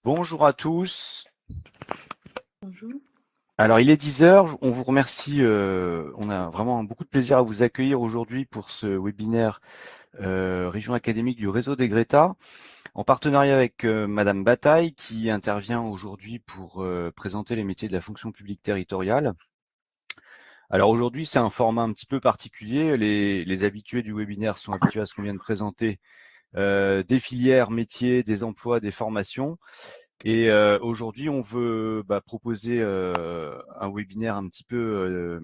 Bonjour à tous. Bonjour. Alors, il est 10 heures. On vous remercie. On a vraiment beaucoup de plaisir à vous accueillir aujourd'hui pour ce webinaire Région académique du réseau des Greta, en partenariat avec Madame Bataille, qui intervient aujourd'hui pour présenter les métiers de la fonction publique territoriale. Alors aujourd'hui, c'est un format un petit peu particulier. Les habitués du webinaire sont habitués à ce qu'on vient de présenter des filières, métiers, des emplois, des formations. Et aujourd'hui, on veut proposer un webinaire un peu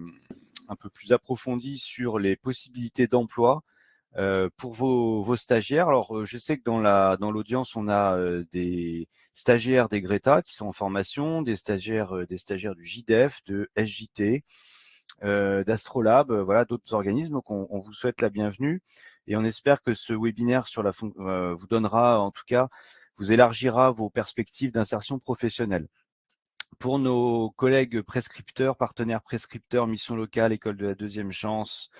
plus approfondi sur les possibilités d'emploi pour vos stagiaires. Alors, je sais que dans l'audience, on a des stagiaires des Greta qui sont en formation, des stagiaires du JDEF, de SJT, d'Astrolabe, voilà, d'autres organismes. Donc, on vous souhaite la bienvenue et on espère que ce webinaire sur vous donnera, en tout cas, vous élargira vos perspectives d'insertion professionnelle. Pour nos collègues prescripteurs, partenaires prescripteurs, mission locale, école de la deuxième chance,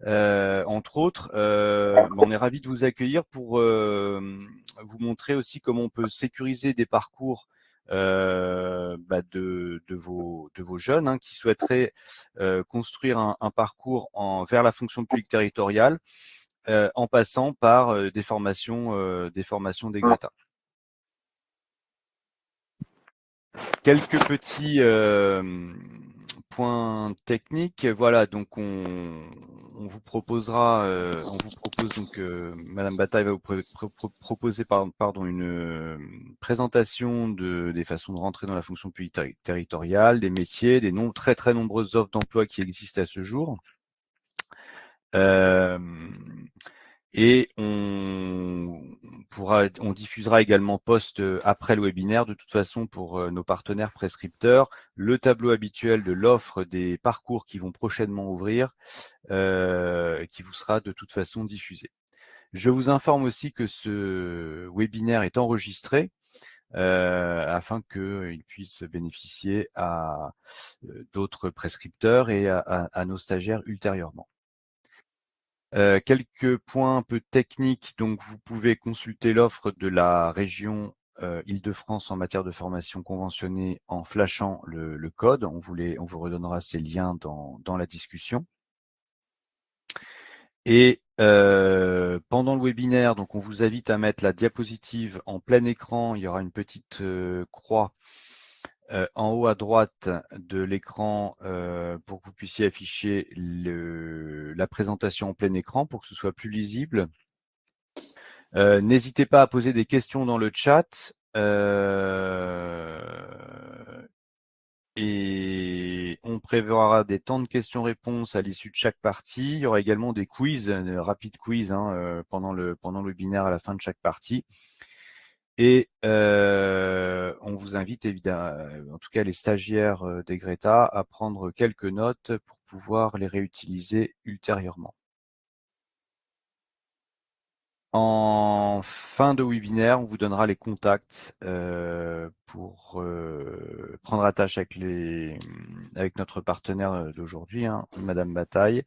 entre autres, on est ravis de vous accueillir pour vous montrer aussi comment on peut sécuriser des parcours de vos jeunes qui souhaiteraient construire un parcours vers la fonction publique territoriale en passant par des formations des Greta. Quelques petits points techniques. Voilà, donc on vous proposera, on vous propose donc Madame Bataille va vous proposer une présentation des façons de rentrer dans la fonction publique territoriale, des métiers, des très nombreuses offres d'emploi qui existent à ce jour. Et on diffusera également post après le webinaire, de toute façon, pour nos partenaires prescripteurs, le tableau habituel de l'offre des parcours qui vont prochainement ouvrir, qui vous sera de toute façon diffusé. Je vous informe aussi que ce webinaire est enregistré afin qu'il puisse bénéficier à d'autres prescripteurs et à nos stagiaires ultérieurement. Quelques points un peu techniques. Donc, vous pouvez consulter l'offre de la région Île-de-France en matière de formation conventionnée en flashant le code. On vous redonnera ces liens dans la discussion. Et pendant le webinaire, donc on vous invite à mettre la diapositive en plein écran. Il y aura une petite croix en haut à droite de l'écran pour que vous puissiez afficher la présentation en plein écran pour que ce soit plus lisible. N'hésitez pas à poser des questions dans le chat. Et on préverra des temps de questions-réponses à l'issue de chaque partie. Il y aura également des quiz, rapides quiz pendant le webinaire à la fin de chaque partie. Et on vous invite évidemment, en tout cas les stagiaires des Greta, à prendre quelques notes pour pouvoir les réutiliser ultérieurement. En fin de webinaire, on vous donnera les contacts pour prendre attache avec notre partenaire d'aujourd'hui, Madame Bataille,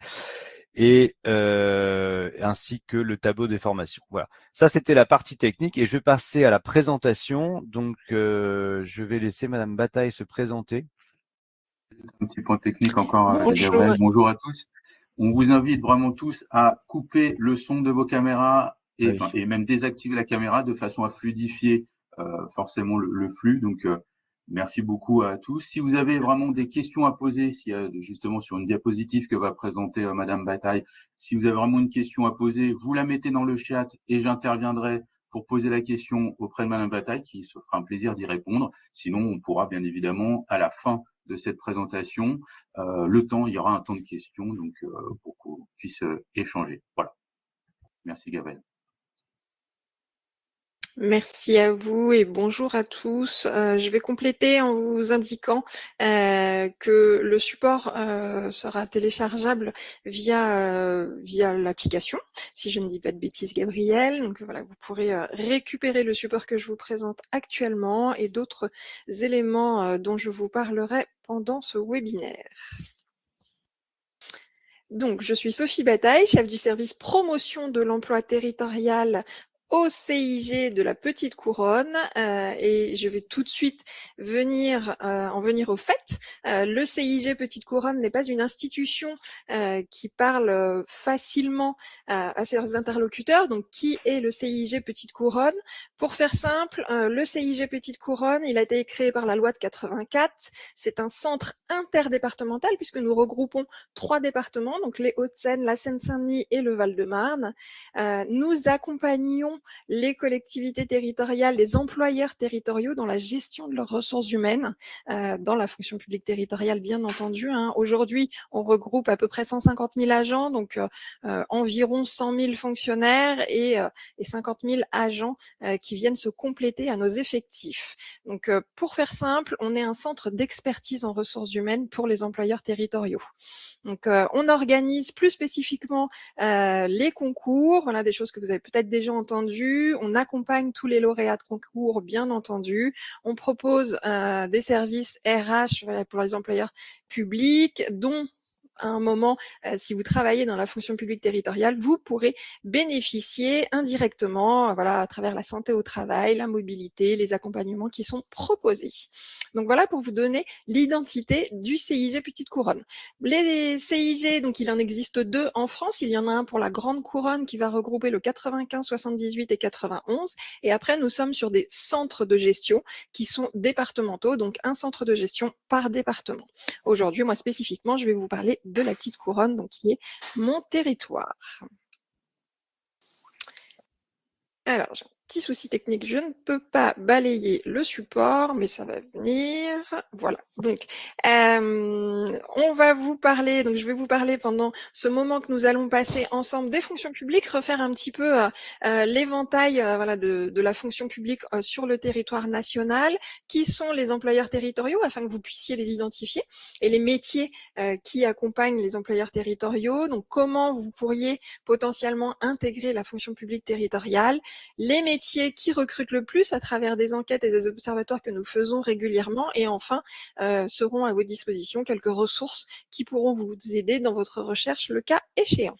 et ainsi que le tableau des formations. Voilà, ça c'était la partie technique et je vais passer à la présentation. Donc je vais laisser Madame Bataille se présenter. Un petit point technique encore, Gabriel. Bonjour à tous. On vous invite vraiment tous à couper le son de vos caméras et même désactiver la caméra de façon à fluidifier forcément le flux. Donc, merci beaucoup à tous. Si vous avez vraiment des questions à poser, s'il y a justement sur une diapositive que va présenter Madame Bataille, si vous avez vraiment une question à poser, vous la mettez dans le chat et j'interviendrai pour poser la question auprès de Madame Bataille, qui se fera un plaisir d'y répondre. Sinon, on pourra bien évidemment, à la fin de cette présentation, il y aura un temps de questions, donc pour qu'on puisse échanger. Voilà. Merci Gabriel. Merci à vous et bonjour à tous. Je vais compléter en vous indiquant que le support sera téléchargeable via l'application, si je ne dis pas de bêtises, Gabriel. Donc voilà, vous pourrez récupérer le support que je vous présente actuellement et d'autres éléments dont je vous parlerai pendant ce webinaire. Donc, je suis Sophie Bataille, chef du service promotion de l'emploi territorial au CIG de la Petite Couronne et je vais tout de suite en venir au fait. Le CIG Petite Couronne n'est pas une institution qui parle facilement à ses interlocuteurs. Donc, qui est le CIG Petite Couronne? Pour faire simple, le CIG Petite Couronne, il a été créé par la loi de 84. C'est un centre interdépartemental puisque nous regroupons 3 départements, donc les Hauts-de-Seine, la Seine-Saint-Denis et le Val-de-Marne. Nous accompagnons les collectivités territoriales, les employeurs territoriaux dans la gestion de leurs ressources humaines, dans la fonction publique territoriale, bien entendu. Aujourd'hui, on regroupe à peu près 150 000 agents, donc environ 100 000 fonctionnaires et 50 000 agents qui viennent se compléter à nos effectifs. Donc, pour faire simple, on est un centre d'expertise en ressources humaines pour les employeurs territoriaux. Donc, on organise plus spécifiquement les concours, voilà des choses que vous avez peut-être déjà entendues. On accompagne tous les lauréats de concours, bien entendu. On propose des services RH pour les employeurs publics, dont à un moment, si vous travaillez dans la fonction publique territoriale, vous pourrez bénéficier indirectement, voilà, à travers la santé au travail, la mobilité, les accompagnements qui sont proposés. Donc voilà pour vous donner l'identité du CIG Petite Couronne. Les CIG, donc il en existe 2 en France. Il y en a un pour la Grande Couronne qui va regrouper le 95, 78 et 91. Et après, nous sommes sur des centres de gestion qui sont départementaux, donc un centre de gestion par département. Aujourd'hui, moi spécifiquement, je vais vous parler de la Petite Couronne, donc qui est mon territoire. Alors, j'ai un petit souci technique, je ne peux pas balayer le support, mais ça va venir. Voilà. Donc, on va vous parler. Donc, je vais vous parler pendant ce moment que nous allons passer ensemble des fonctions publiques, refaire un petit peu l'éventail, voilà, de la fonction publique sur le territoire national. Qui sont les employeurs territoriaux, afin que vous puissiez les identifier, et les métiers qui accompagnent les employeurs territoriaux. Donc, comment vous pourriez potentiellement intégrer la fonction publique territoriale, les métiers qui recrutent le plus à travers des enquêtes et des observatoires que nous faisons régulièrement, et enfin seront à votre disposition quelques ressources qui pourront vous aider dans votre recherche le cas échéant.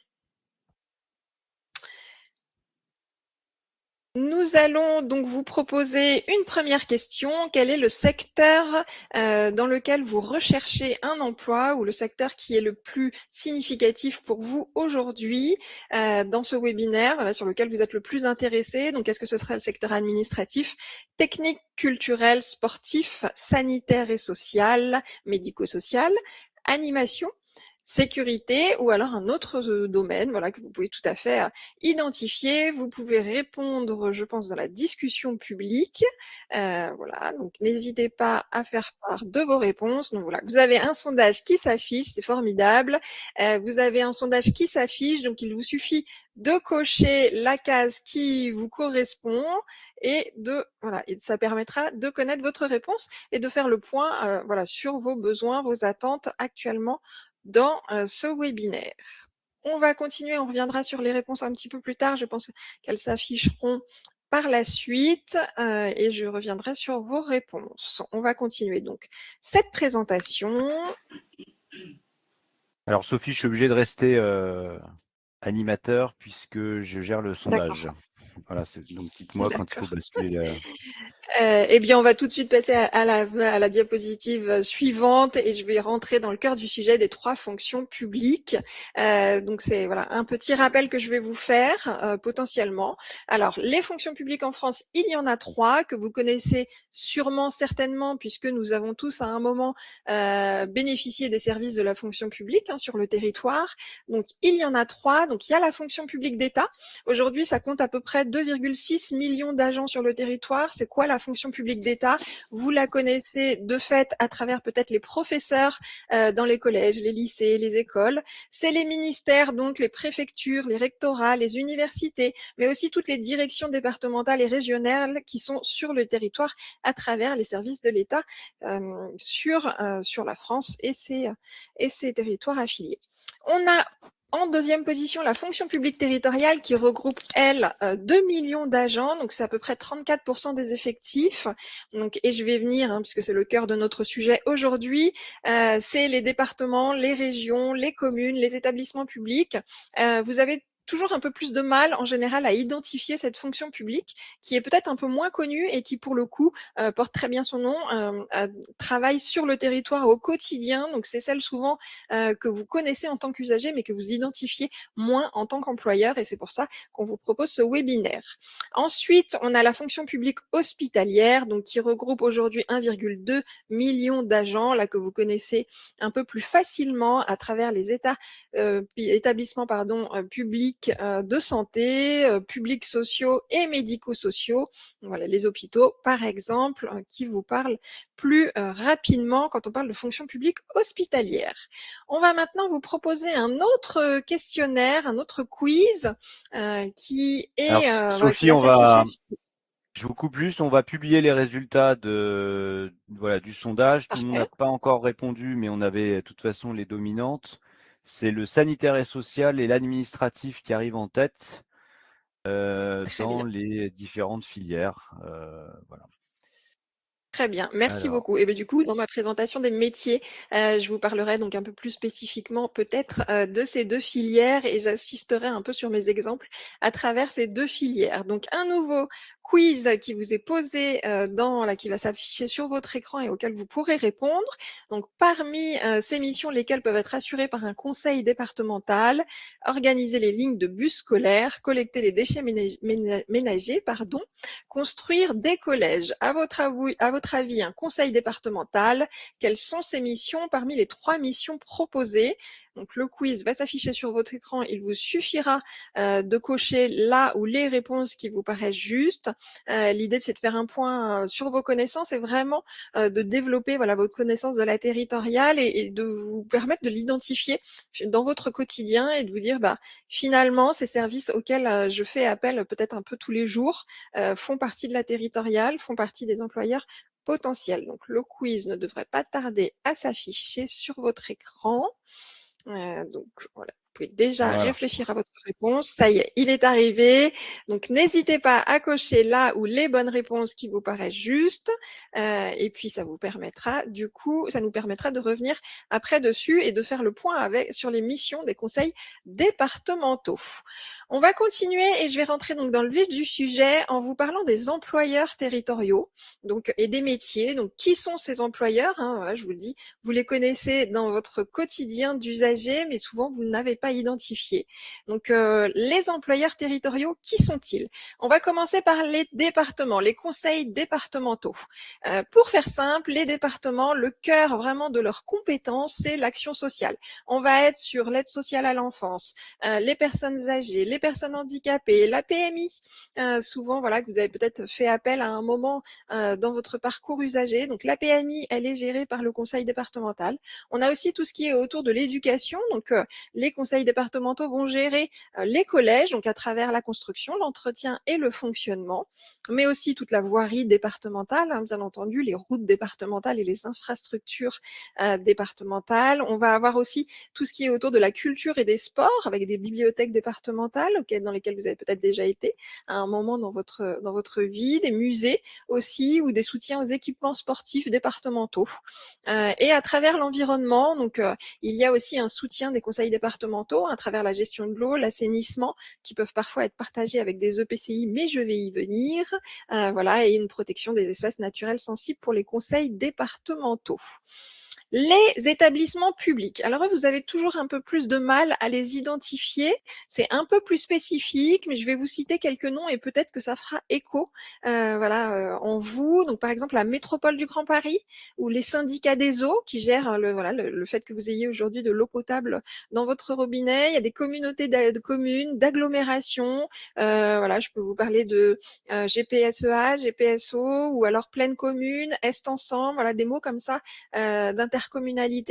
Nous allons donc vous proposer une première question. Quel est le secteur dans lequel vous recherchez un emploi, ou le secteur qui est le plus significatif pour vous aujourd'hui dans ce webinaire, voilà, sur lequel vous êtes le plus intéressé? Donc, est-ce que ce serait le secteur administratif, technique, culturel, sportif, sanitaire et social, médico-social, animation, sécurité, ou alors un autre domaine, voilà, que vous pouvez tout à fait identifier? Vous pouvez répondre, je pense, dans la discussion publique. Voilà, donc n'hésitez pas à faire part de vos réponses. Donc voilà, vous avez un sondage qui s'affiche, c'est formidable. Vous avez un sondage qui s'affiche, donc il vous suffit de cocher la case qui vous correspond, et voilà, et ça permettra de connaître votre réponse et de faire le point, voilà, sur vos besoins, vos attentes actuellement dans ce webinaire. On va continuer, on reviendra sur les réponses un petit peu plus tard. Je pense qu'elles s'afficheront par la suite et je reviendrai sur vos réponses. On va continuer donc cette présentation. Alors Sophie, je suis obligé de rester animateur puisque je gère le sondage. Voilà, donc dites-moi quand il faut basculer. Eh bien, on va tout de suite passer à la diapositive suivante, et je vais rentrer dans le cœur du sujet des 3 fonctions publiques. Donc, c'est voilà un petit rappel que je vais vous faire potentiellement. Alors, les fonctions publiques en France, il y en a 3 que vous connaissez sûrement, certainement, puisque nous avons tous à un moment bénéficié des services de la fonction publique sur le territoire. Donc, il y en a 3. Donc, il y a la fonction publique d'État. Aujourd'hui, ça compte à peu près 2,6 millions d'agents sur le territoire. C'est quoi la fonction publique d'État? Vous la connaissez de fait à travers peut-être les professeurs dans les collèges, les lycées, les écoles. C'est les ministères, donc les préfectures, les rectorats, les universités, mais aussi toutes les directions départementales et régionales qui sont sur le territoire à travers les services de l'État sur la France et ses territoires affiliés. On a en deuxième position la fonction publique territoriale qui regroupe, elle, 2 millions d'agents, donc c'est à peu près 34% des effectifs. Donc, et je vais venir, puisque c'est le cœur de notre sujet aujourd'hui, c'est les départements, les régions, les communes, les établissements publics. Vous avez toujours un peu plus de mal en général à identifier cette fonction publique qui est peut-être un peu moins connue et qui pour le coup porte très bien son nom, travaille sur le territoire au quotidien. Donc c'est celle souvent que vous connaissez en tant qu'usager mais que vous identifiez moins en tant qu'employeur et c'est pour ça qu'on vous propose ce webinaire. Ensuite, on a la fonction publique hospitalière donc qui regroupe aujourd'hui 1,2 million d'agents là que vous connaissez un peu plus facilement à travers les établissements publics de santé, publics sociaux et médico-sociaux. Voilà, les hôpitaux, par exemple, qui vous parlent plus rapidement quand on parle de fonction publique hospitalière. On va maintenant vous proposer un autre questionnaire, un autre quiz qui est Alors, voilà, qui Sophie, va s'afficher. je vous coupe juste, on va publier les résultats du sondage. Tout le monde n'a Parfait. pas encore répondu, mais on avait de toute façon les dominantes. C'est le sanitaire et social et l'administratif qui arrivent en tête dans les différentes filières. Voilà. Très bien, merci Alors, beaucoup. Et bien du coup, dans ma présentation des métiers, je vous parlerai donc un peu plus spécifiquement peut-être de ces deux filières et j'assisterai un peu sur mes exemples à travers ces deux filières. Donc un nouveau quiz qui vous est posé qui va s'afficher sur votre écran et auquel vous pourrez répondre. Donc parmi ces missions, lesquelles peuvent être assurées par un conseil départemental, organiser les lignes de bus scolaires, collecter les déchets ménagers, construire des collèges. À votre avis, un conseil départemental, quelles sont ces missions parmi les 3 missions proposées? Donc le quiz va s'afficher sur votre écran. Il vous suffira de cocher là ou les réponses qui vous paraissent justes. L'idée, c'est de faire un point sur vos connaissances et vraiment de développer voilà votre connaissance de la territoriale et de vous permettre de l'identifier dans votre quotidien et de vous dire finalement ces services auxquels je fais appel peut-être un peu tous les jours font partie de la territoriale, font partie des employeurs potentiels. Donc le quiz ne devrait pas tarder à s'afficher sur votre écran. Donc voilà, vous pouvez déjà voilà. réfléchir à votre réponse. Ça y est, il est arrivé. Donc n'hésitez pas à cocher là ou les bonnes réponses qui vous paraissent justes. Et puis ça vous permettra, du coup, ça nous permettra de revenir après dessus et de faire le point sur les missions des conseils départementaux. On va continuer et je vais rentrer donc dans le vif du sujet en vous parlant des employeurs territoriaux et des métiers. Donc qui sont ces employeurs Voilà, je vous le dis, vous les connaissez dans votre quotidien d'usager, mais souvent vous n'avez pas identifié. Donc les employeurs territoriaux, qui sont-ils? On va commencer par les départements, les conseils départementaux. Pour faire simple, les départements, le cœur vraiment de leurs compétences, c'est l'action sociale. On va être sur l'aide sociale à l'enfance, les personnes âgées, les personnes handicapées, la PMI. Souvent, voilà, que vous avez peut-être fait appel à un moment dans votre parcours usager. Donc la PMI, elle est gérée par le conseil départemental. On a aussi tout ce qui est autour de l'éducation. Donc les conseils départementaux vont gérer les collèges, donc à travers la construction, l'entretien et le fonctionnement, mais aussi toute la voirie départementale, bien entendu, les routes départementales et les infrastructures départementales. On va avoir aussi tout ce qui est autour de la culture et des sports, avec des bibliothèques départementales dans lesquelles vous avez peut-être déjà été à un moment dans votre vie, des musées aussi, ou des soutiens aux équipements sportifs départementaux. Et à travers l'environnement, donc il y a aussi un soutien des conseils départementaux à travers la gestion de l'eau, l'assainissement, qui peuvent parfois être partagés avec des EPCI, mais je vais y venir. Voilà, et une protection des espaces naturels sensibles pour les conseils départementaux. Les établissements publics. Alors vous avez toujours un peu plus de mal à les identifier. C'est un peu plus spécifique, mais je vais vous citer quelques noms et peut-être que ça fera écho en vous. Donc par exemple la métropole du Grand Paris ou les syndicats des eaux qui gèrent le fait que vous ayez aujourd'hui de l'eau potable dans votre robinet. Il y a des communautés de communes, d'agglomérations. Je peux vous parler de GPSEA, GPSO ou alors Pleine Commune, Est Ensemble. Voilà, des mots comme ça d'intercommunalité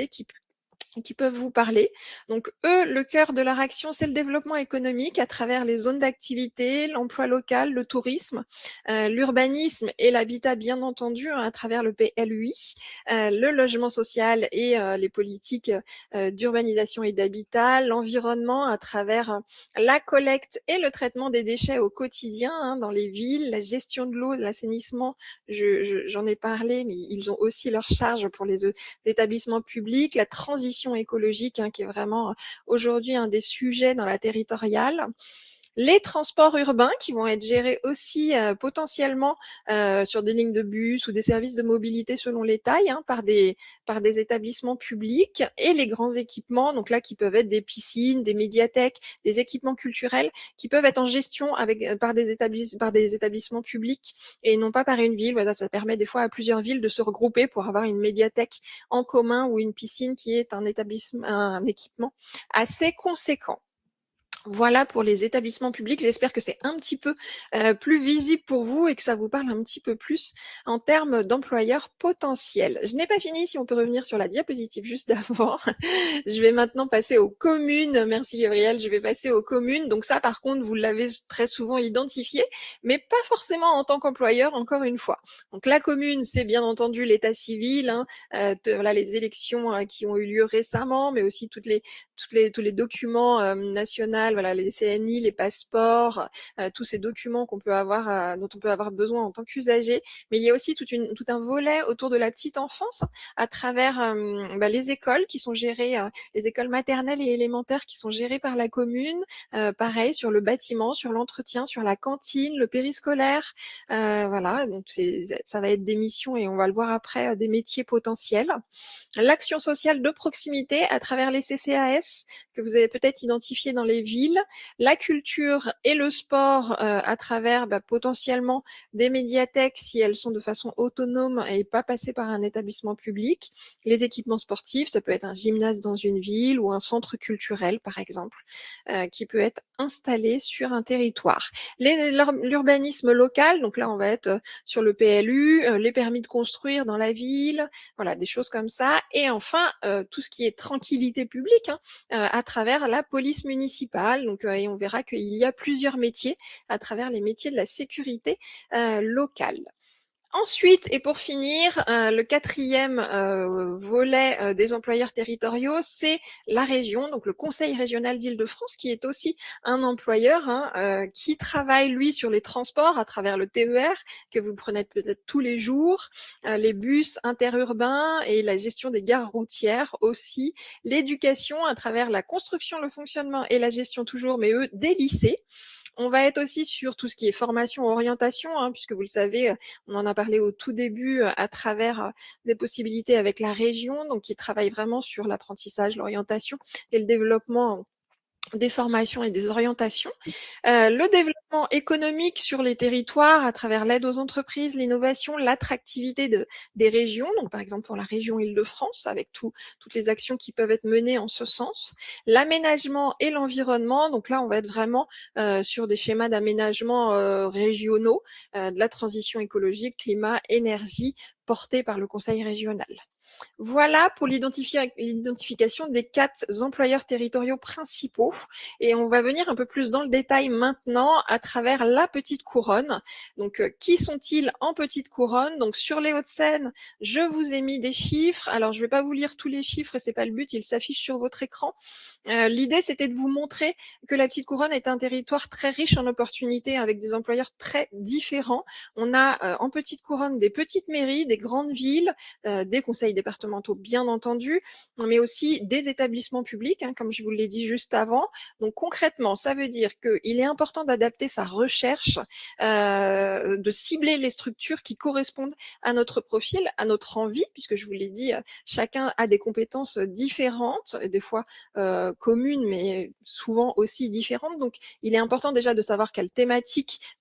qui peuvent vous parler. Donc eux, le cœur de leur action, c'est le développement économique à travers les zones d'activité, l'emploi local, le tourisme, l'urbanisme et l'habitat bien entendu à travers le PLUI, le logement social et les politiques d'urbanisation et d'habitat, l'environnement à travers la collecte et le traitement des déchets au quotidien dans les villes, la gestion de l'eau, l'assainissement, j'en ai parlé, mais ils ont aussi leur charge pour les établissements publics, la transition transition écologique, hein, qui est vraiment aujourd'hui un des sujets dans la territoriale. Les transports urbains qui vont être gérés aussi potentiellement sur des lignes de bus ou des services de mobilité selon les tailles, hein, par des établissements publics, et les grands équipements, donc là qui peuvent être des piscines, des médiathèques, des équipements culturels qui peuvent être en gestion par des établissements publics et non pas par une ville. Voilà, ça permet des fois à plusieurs villes de se regrouper pour avoir une médiathèque en commun ou une piscine qui est un équipement assez conséquent. Voilà pour les établissements publics. J'espère que c'est un petit peu plus visible pour vous et que ça vous parle un petit peu plus en termes d'employeurs potentiels. Je n'ai pas fini, si on peut revenir sur la diapositive juste d'avant. Je vais maintenant passer aux communes. Merci Gabriel, je vais passer aux communes. Donc ça, par contre, vous l'avez très souvent identifié, mais pas forcément en tant qu'employeur, encore une fois. Donc la commune, c'est bien entendu l'état civil, hein, voilà, les élections qui ont eu lieu récemment, mais aussi tous les documents nationaux, voilà, les CNI, les passeports, tous ces documents qu'on peut avoir, dont on peut avoir besoin en tant qu'usager. Mais il y a aussi tout un volet autour de la petite enfance à travers les écoles qui sont gérées, les écoles maternelles et élémentaires qui sont gérées par la commune. Pareil sur le bâtiment, sur l'entretien, sur la cantine, le périscolaire. Voilà, donc ça va être des missions, et on va le voir après, des métiers potentiels. L'action sociale de proximité à travers les CCAS que vous avez peut-être identifié dans les villes, la culture et le sport à travers potentiellement des médiathèques si elles sont de façon autonome et pas passées par un établissement public, les équipements sportifs, ça peut être un gymnase dans une ville ou un centre culturel par exemple, qui peut être installé sur un territoire. L'urbanisme local, donc là on va être sur le PLU, les permis de construire dans la ville, voilà, des choses comme ça. Et enfin, tout ce qui est tranquillité publique, hein, à travers la police municipale. Donc, et on verra qu'il y a plusieurs métiers à travers les métiers de la sécurité locale. Ensuite, et pour finir, le quatrième volet des employeurs territoriaux, c'est la région, donc le Conseil régional d'Île-de-France, qui est aussi un employeur, hein, qui travaille, lui, sur les transports à travers le TER, que vous prenez peut-être tous les jours, les bus interurbains et la gestion des gares routières aussi, l'éducation à travers la construction, le fonctionnement et la gestion toujours, mais eux, des lycées. On va être aussi sur tout ce qui est formation, orientation, hein, puisque vous le savez, on en a parlé au tout début à travers des possibilités avec la région, donc qui travaille vraiment sur l'apprentissage, l'orientation et le développement des formations et des orientations. Le développement économique sur les territoires à travers l'aide aux entreprises, l'innovation, l'attractivité des régions, donc par exemple pour la région Île-de-France, avec toutes les actions qui peuvent être menées en ce sens. L'aménagement et l'environnement, donc là on va être vraiment sur des schémas d'aménagement régionaux, de la transition écologique, climat, énergie, portés par le Conseil régional. Voilà pour l'identification des 4 employeurs territoriaux principaux. Et on va venir un peu plus dans le détail maintenant à travers la Petite Couronne. Donc, qui sont-ils en Petite Couronne? Donc, sur les Hauts-de-Seine, je vous ai mis des chiffres. Alors, je ne vais pas vous lire tous les chiffres, c'est pas le but, ils s'affichent sur votre écran. L'idée, c'était de vous montrer que la Petite Couronne est un territoire très riche en opportunités avec des employeurs très différents. On a en Petite Couronne des petites mairies, des grandes villes, des conseils départementaux bien entendu, mais aussi des établissements publics, hein, comme je vous l'ai dit juste avant. Donc concrètement, ça veut dire qu'il est important d'adapter sa recherche, de cibler les structures qui correspondent à notre profil, à notre envie, puisque je vous l'ai dit, chacun a des compétences différentes, des fois communes, mais souvent aussi différentes. Donc il est important déjà de savoir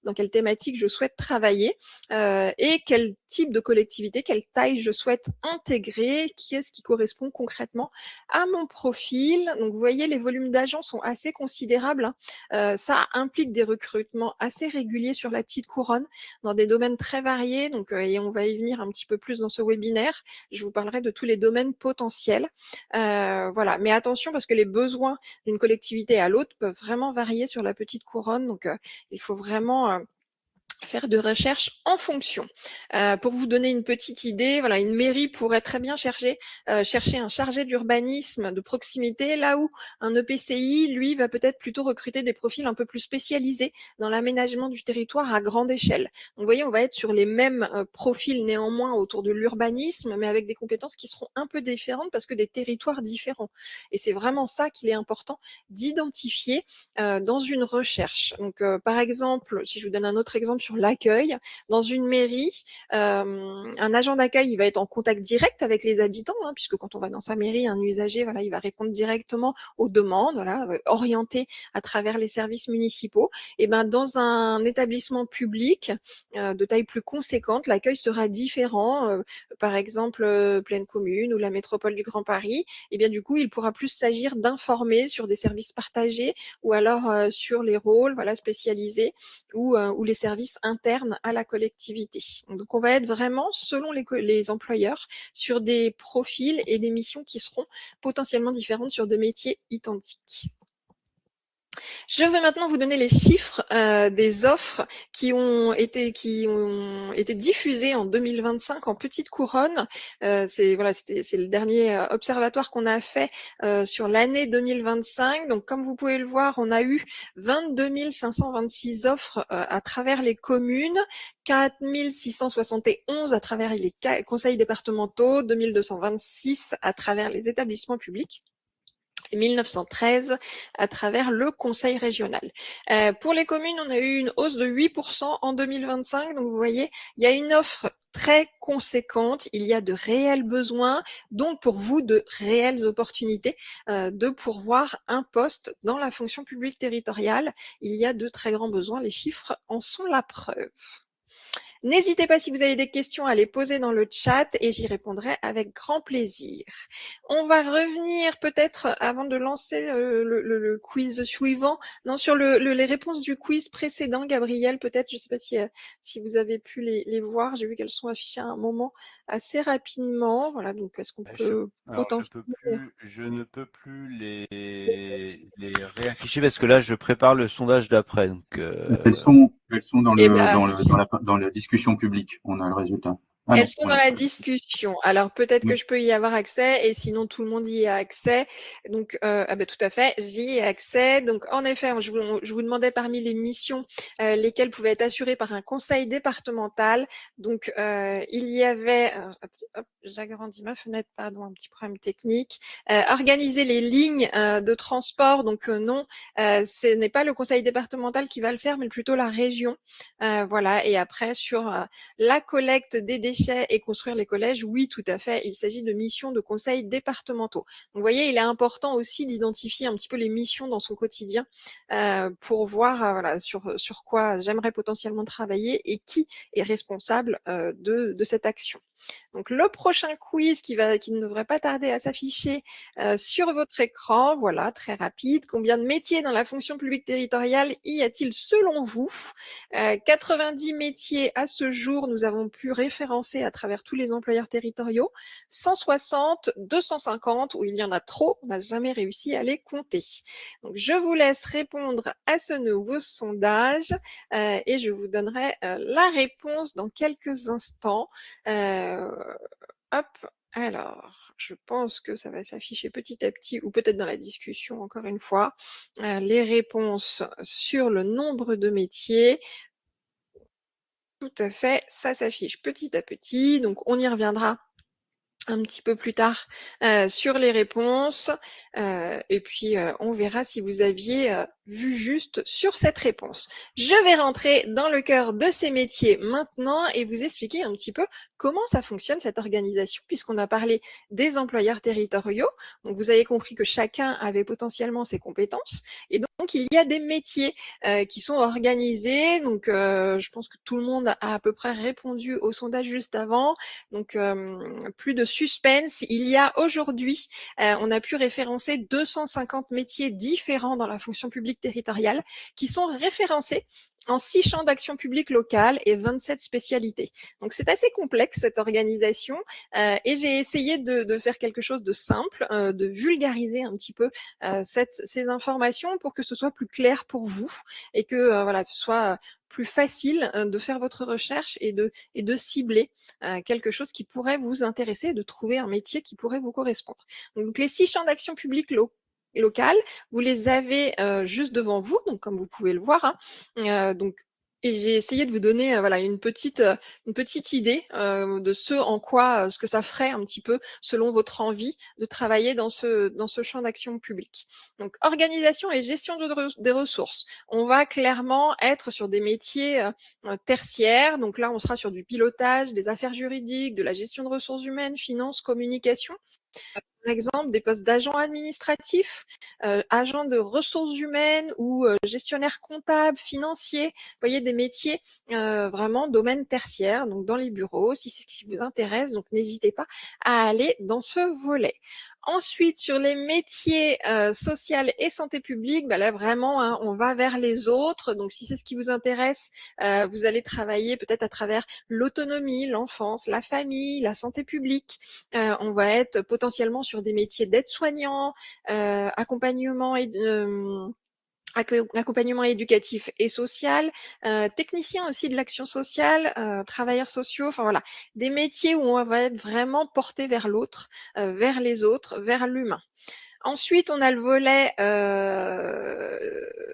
dans quelle thématique je souhaite travailler et quel type de collectivité, quelle taille je souhaite intégrer, qui est-ce qui correspond concrètement à mon profil. Donc vous voyez, les volumes d'agents sont assez considérables, hein. Ça implique des recrutements assez réguliers sur la Petite Couronne dans des domaines très variés, donc, et on va y venir un petit peu plus dans ce webinaire. Je vous parlerai de tous les domaines potentiels. Voilà, mais attention parce que les besoins d'une collectivité à l'autre peuvent vraiment varier sur la Petite Couronne, donc il faut vraiment faire de recherche en fonction. Pour vous donner une petite idée, voilà, une mairie pourrait très bien chercher un chargé d'urbanisme de proximité, là où un EPCI, lui, va peut-être plutôt recruter des profils un peu plus spécialisés dans l'aménagement du territoire à grande échelle. Donc, vous voyez, on va être sur les mêmes profils néanmoins autour de l'urbanisme, mais avec des compétences qui seront un peu différentes parce que des territoires différents. Et c'est vraiment ça qu'il est important d'identifier dans une recherche. Donc, par exemple, si je vous donne un autre exemple sur l'accueil, dans une mairie, un agent d'accueil, il va être en contact direct avec les habitants, hein, puisque quand on va dans sa mairie, un usager, voilà, il va répondre directement aux demandes, voilà, orienté à travers les services municipaux. Et ben, dans un établissement public de taille plus conséquente, l'accueil sera différent. Par exemple, Pleine Commune ou la métropole du Grand Paris. Et bien, du coup, il pourra plus s'agir d'informer sur des services partagés ou alors sur les rôles, voilà, spécialisés ou les services internes à la collectivité. Donc, on va être vraiment, selon les employeurs, sur des profils et des missions qui seront potentiellement différentes sur des métiers identiques. Je vais maintenant vous donner les chiffres des offres qui ont été diffusées en 2025 en petite couronne. C'est le dernier observatoire qu'on a fait sur l'année 2025. Donc, comme vous pouvez le voir, on a eu 22 526 offres à travers les communes, 4 671 à travers les conseils départementaux, 2226 à travers les établissements publics. 1913 à travers le conseil régional. Pour les communes, on a eu une hausse de 8% en 2025. Donc, vous voyez, il y a une offre très conséquente. Il y a de réels besoins, donc pour vous, de réelles opportunités de pourvoir un poste dans la fonction publique territoriale. Il y a de très grands besoins. Les chiffres en sont la preuve. N'hésitez pas, si vous avez des questions, à les poser dans le chat et j'y répondrai avec grand plaisir. On va revenir peut-être, avant de lancer le quiz suivant, sur les réponses du quiz précédent, Gabriel, peut-être, je ne sais pas si vous avez pu les voir, j'ai vu qu'elles sont affichées à un moment assez rapidement. Voilà, donc est-ce qu'on peut potentiellement... Je ne peux plus les réafficher parce que là, je prépare le sondage d'après. Donc, elles sont dans la discussion publique. On a le résultat. Elles sont dans la discussion. Alors peut-être que je peux y avoir accès et sinon tout le monde y a accès. Donc tout à fait, j'y ai accès. Donc en effet, je vous demandais parmi les missions lesquelles pouvaient être assurées par un conseil départemental. Donc il y avait, j'agrandis ma fenêtre, pardon, un petit problème technique. Organiser les lignes de transport. Donc non, ce n'est pas le conseil départemental qui va le faire, mais plutôt la région. Voilà. Et après sur la collecte des déchets et construire les collèges, oui, tout à fait. Il s'agit de missions de conseils départementaux. Donc, vous voyez, il est important aussi d'identifier un petit peu les missions dans son quotidien pour voir voilà, sur quoi j'aimerais potentiellement travailler et qui est responsable de cette action. Donc, le prochain quiz qui ne devrait pas tarder à s'afficher sur votre écran, voilà, très rapide. Combien de métiers dans la fonction publique territoriale y a-t-il selon vous? 90 métiers à ce jour, nous avons pu référencer à travers tous les employeurs territoriaux. 160, 250, où il y en a trop, on n'a jamais réussi à les compter. Donc, je vous laisse répondre à ce nouveau sondage et je vous donnerai la réponse dans quelques instants. Hop, alors, je pense que ça va s'afficher petit à petit, ou peut-être dans la discussion encore une fois, les réponses sur le nombre de métiers. Tout à fait, ça s'affiche petit à petit, donc on y reviendra un petit peu plus tard sur les réponses et puis on verra si vous aviez vu juste sur cette réponse. Je vais rentrer dans le cœur de ces métiers maintenant et vous expliquer un petit peu comment ça fonctionne cette organisation, puisqu'on a parlé des employeurs territoriaux. Donc vous avez compris que chacun avait potentiellement ses compétences et donc il y a des métiers qui sont organisés. Donc je pense que tout le monde a à peu près répondu au sondage juste avant. Donc plus de suspense. Il y a aujourd'hui, on a pu référencer 250 métiers différents dans la fonction publique publiques territoriales qui sont référencées en 6 champs d'action publique locale et 27 spécialités. Donc c'est assez complexe cette organisation et j'ai essayé de faire quelque chose de simple, de vulgariser un petit peu ces informations pour que ce soit plus clair pour vous et que voilà, ce soit plus facile de faire votre recherche et de cibler quelque chose qui pourrait vous intéresser, de trouver un métier qui pourrait vous correspondre. Donc les 6 champs d'action publique locales, vous les avez juste devant vous, donc comme vous pouvez le voir. Et j'ai essayé de vous donner voilà une petite idée de ce que ça ferait un petit peu selon votre envie de travailler dans ce champ d'action publique. Donc organisation et gestion des ressources. On va clairement être sur des métiers tertiaires. Donc là, on sera sur du pilotage, des affaires juridiques, de la gestion de ressources humaines, finances, communication. Par exemple, des postes d'agents administratifs, agents de ressources humaines ou gestionnaires comptables, financiers. Vous voyez, des métiers vraiment domaine tertiaire, donc dans les bureaux, si c'est ce qui vous intéresse. Donc, n'hésitez pas à aller dans ce volet. Ensuite, sur les métiers social et santé publique, là vraiment, hein, on va vers les autres. Donc, si c'est ce qui vous intéresse, vous allez travailler peut-être à travers l'autonomie, l'enfance, la famille, la santé publique. On va être potentiellement sur des métiers d'aide-soignant, accompagnement éducatif et social, technicien aussi de l'action sociale, travailleurs sociaux, enfin voilà, des métiers où on va être vraiment porté vers l'autre, vers les autres, vers l'humain. Ensuite, on a le volet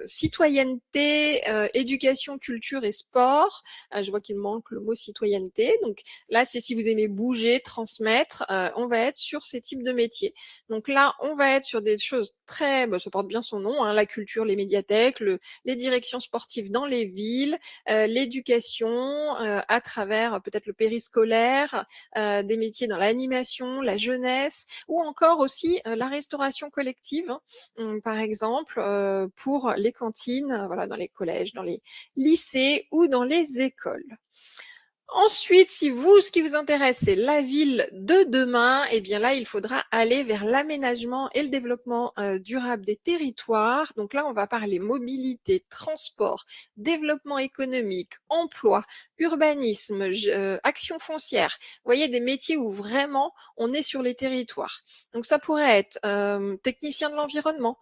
citoyenneté, éducation, culture et sport. Je vois qu'il manque le mot citoyenneté. Donc là, c'est si vous aimez bouger, transmettre, on va être sur ces types de métiers. Donc là, on va être sur des choses très, ça porte bien son nom, hein, la culture, les médiathèques, les directions sportives dans les villes, l'éducation à travers peut-être le périscolaire, des métiers dans l'animation, la jeunesse, ou encore aussi la restauration collective, par exemple pour les cantines, voilà, dans les collèges, dans les lycées ou dans les écoles. Ensuite, ce qui vous intéresse, c'est la ville de demain, eh bien là, il faudra aller vers l'aménagement et le développement durable des territoires. Donc là, on va parler mobilité, transport, développement économique, emploi, urbanisme, action foncière. Vous voyez, des métiers où vraiment on est sur les territoires. Donc ça pourrait être technicien de l'environnement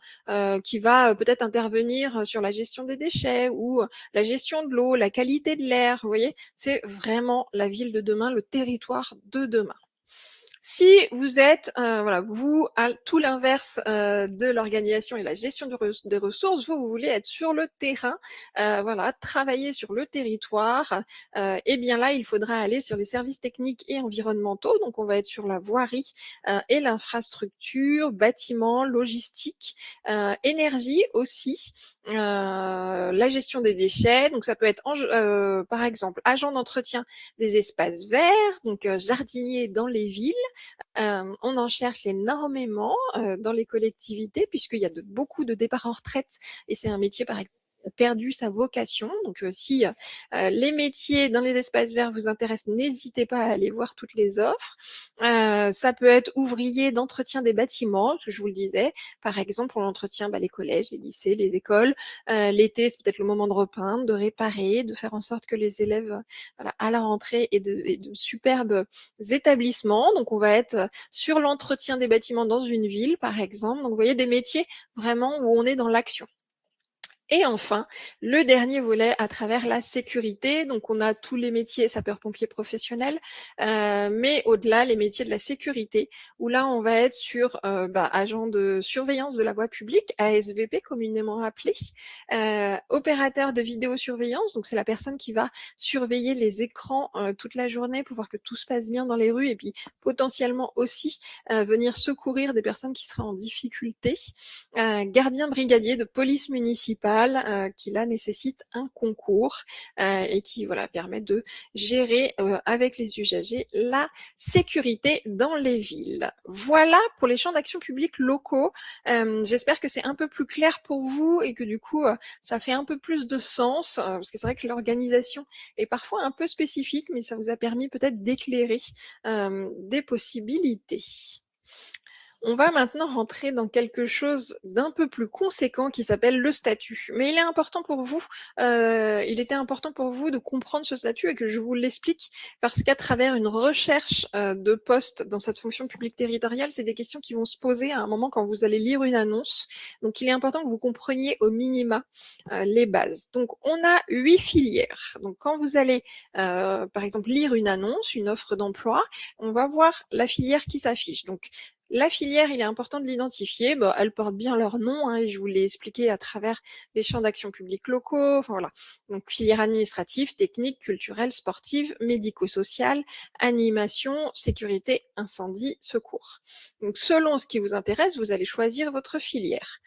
qui va peut-être intervenir sur la gestion des déchets ou la gestion de l'eau, la qualité de l'air. Vous voyez, c'est vraiment la ville de demain, le territoire de demain. Si vous êtes, vous, à tout l'inverse de l'organisation et la gestion des ressources, vous voulez être sur le terrain, travailler sur le territoire, et bien là, il faudra aller sur les services techniques et environnementaux. Donc, on va être sur la voirie et l'infrastructure, bâtiments, logistique, énergie aussi, la gestion des déchets. Donc, ça peut être, par exemple, agent d'entretien des espaces verts, donc jardinier dans les villes. On en cherche énormément dans les collectivités puisqu'il y a beaucoup de départs en retraite et c'est un métier par exemple qui a perdu sa vocation. Donc si les métiers dans les espaces verts vous intéressent, n'hésitez pas à aller voir toutes les offres. Ça peut être ouvrier d'entretien des bâtiments, ce que je vous le disais. Par exemple, on entretient les collèges, les lycées, les écoles. L'été, c'est peut-être le moment de repeindre, de réparer, de faire en sorte que les élèves à la rentrée aient de superbes établissements. Donc, on va être sur l'entretien des bâtiments dans une ville, par exemple. Donc, vous voyez des métiers vraiment où on est dans l'action. Et enfin, le dernier volet à travers la sécurité. Donc, on a tous les métiers sapeurs-pompiers professionnels, mais au-delà, les métiers de la sécurité, où là, on va être sur agent de surveillance de la voie publique, ASVP communément appelé, opérateur de vidéosurveillance. Donc, c'est la personne qui va surveiller les écrans toute la journée pour voir que tout se passe bien dans les rues et puis potentiellement aussi venir secourir des personnes qui seraient en difficulté. Gardien brigadier de police municipale qui là nécessite un concours et qui permet de gérer avec les usagers la sécurité dans les villes. Voilà pour les champs d'action publique locaux. J'espère que c'est un peu plus clair pour vous et que du coup ça fait un peu plus de sens parce que c'est vrai que l'organisation est parfois un peu spécifique, mais ça vous a permis peut-être d'éclairer des possibilités. On va maintenant rentrer dans quelque chose d'un peu plus conséquent qui s'appelle le statut. Mais il est important pour vous, il était important pour vous de comprendre ce statut et que je vous l'explique parce qu'à travers une recherche de postes dans cette fonction publique territoriale, c'est des questions qui vont se poser à un moment quand vous allez lire une annonce. Donc, il est important que vous compreniez au minima les bases. Donc, on a 8 filières. Donc, quand vous allez, par exemple, lire une annonce, une offre d'emploi, on va voir la filière qui s'affiche. Donc, la filière, il est important de l'identifier. Bon, elles portent bien leur nom, hein, et je vous l'ai expliqué à travers les champs d'action publique locaux. Enfin voilà. Donc filière administrative, technique, culturelle, sportive, médico-sociale, animation, sécurité, incendie, secours. Donc selon ce qui vous intéresse, vous allez choisir votre filière.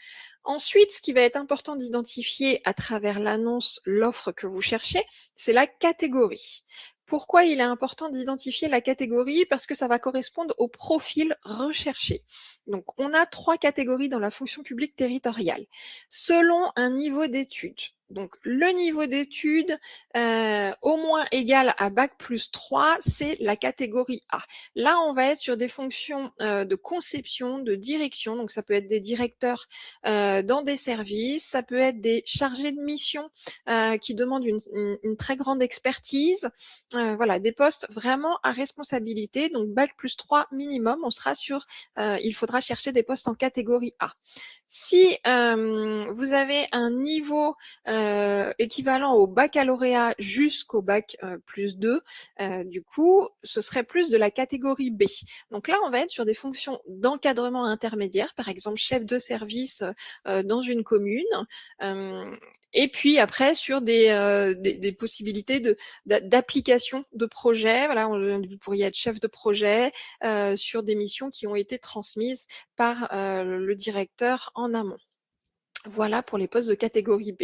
Ensuite, ce qui va être important d'identifier à travers l'annonce, l'offre que vous cherchez, c'est la catégorie. Pourquoi il est important d'identifier la catégorie? Parce que ça va correspondre au profil recherché. Donc, on a 3 catégories dans la fonction publique territoriale, selon un niveau d'études. Donc, le niveau d'études au moins égal à bac+3, c'est la catégorie A. Là, on va être sur des fonctions de conception, de direction. Donc, ça peut être des directeurs dans des services, ça peut être des chargés de mission qui demandent une très grande expertise. Voilà, des postes vraiment à responsabilité. Donc, bac+3 minimum, on sera sur, il faudra chercher des postes en catégorie A. Si vous avez un niveau équivalent au baccalauréat jusqu'au bac +2, du coup, ce serait plus de la catégorie B. Donc là, on va être sur des fonctions d'encadrement intermédiaire, par exemple chef de service dans une commune. Et puis après, sur des possibilités d'application de projets. Voilà, vous pourriez être chef de projet sur des missions qui ont été transmises par le directeur en amont. Voilà pour les postes de catégorie B.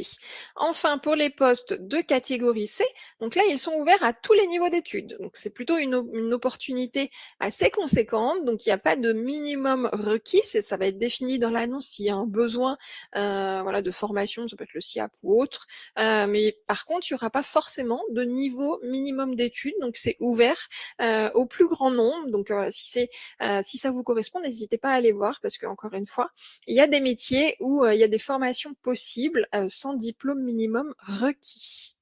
Enfin, pour les postes de catégorie C, donc là, ils sont ouverts à tous les niveaux d'études. Donc, c'est plutôt une opportunité assez conséquente. Donc, il n'y a pas de minimum requis. Ça va être défini dans l'annonce s'il y a un besoin voilà, de formation, ça peut être le SIAP ou autre. Mais par contre, il n'y aura pas forcément de niveau minimum d'études. Donc, c'est ouvert au plus grand nombre. Donc, voilà, si ça vous correspond, n'hésitez pas à aller voir parce que, encore une fois, il y a des métiers où il y a des formations possibles sans diplôme minimum requis.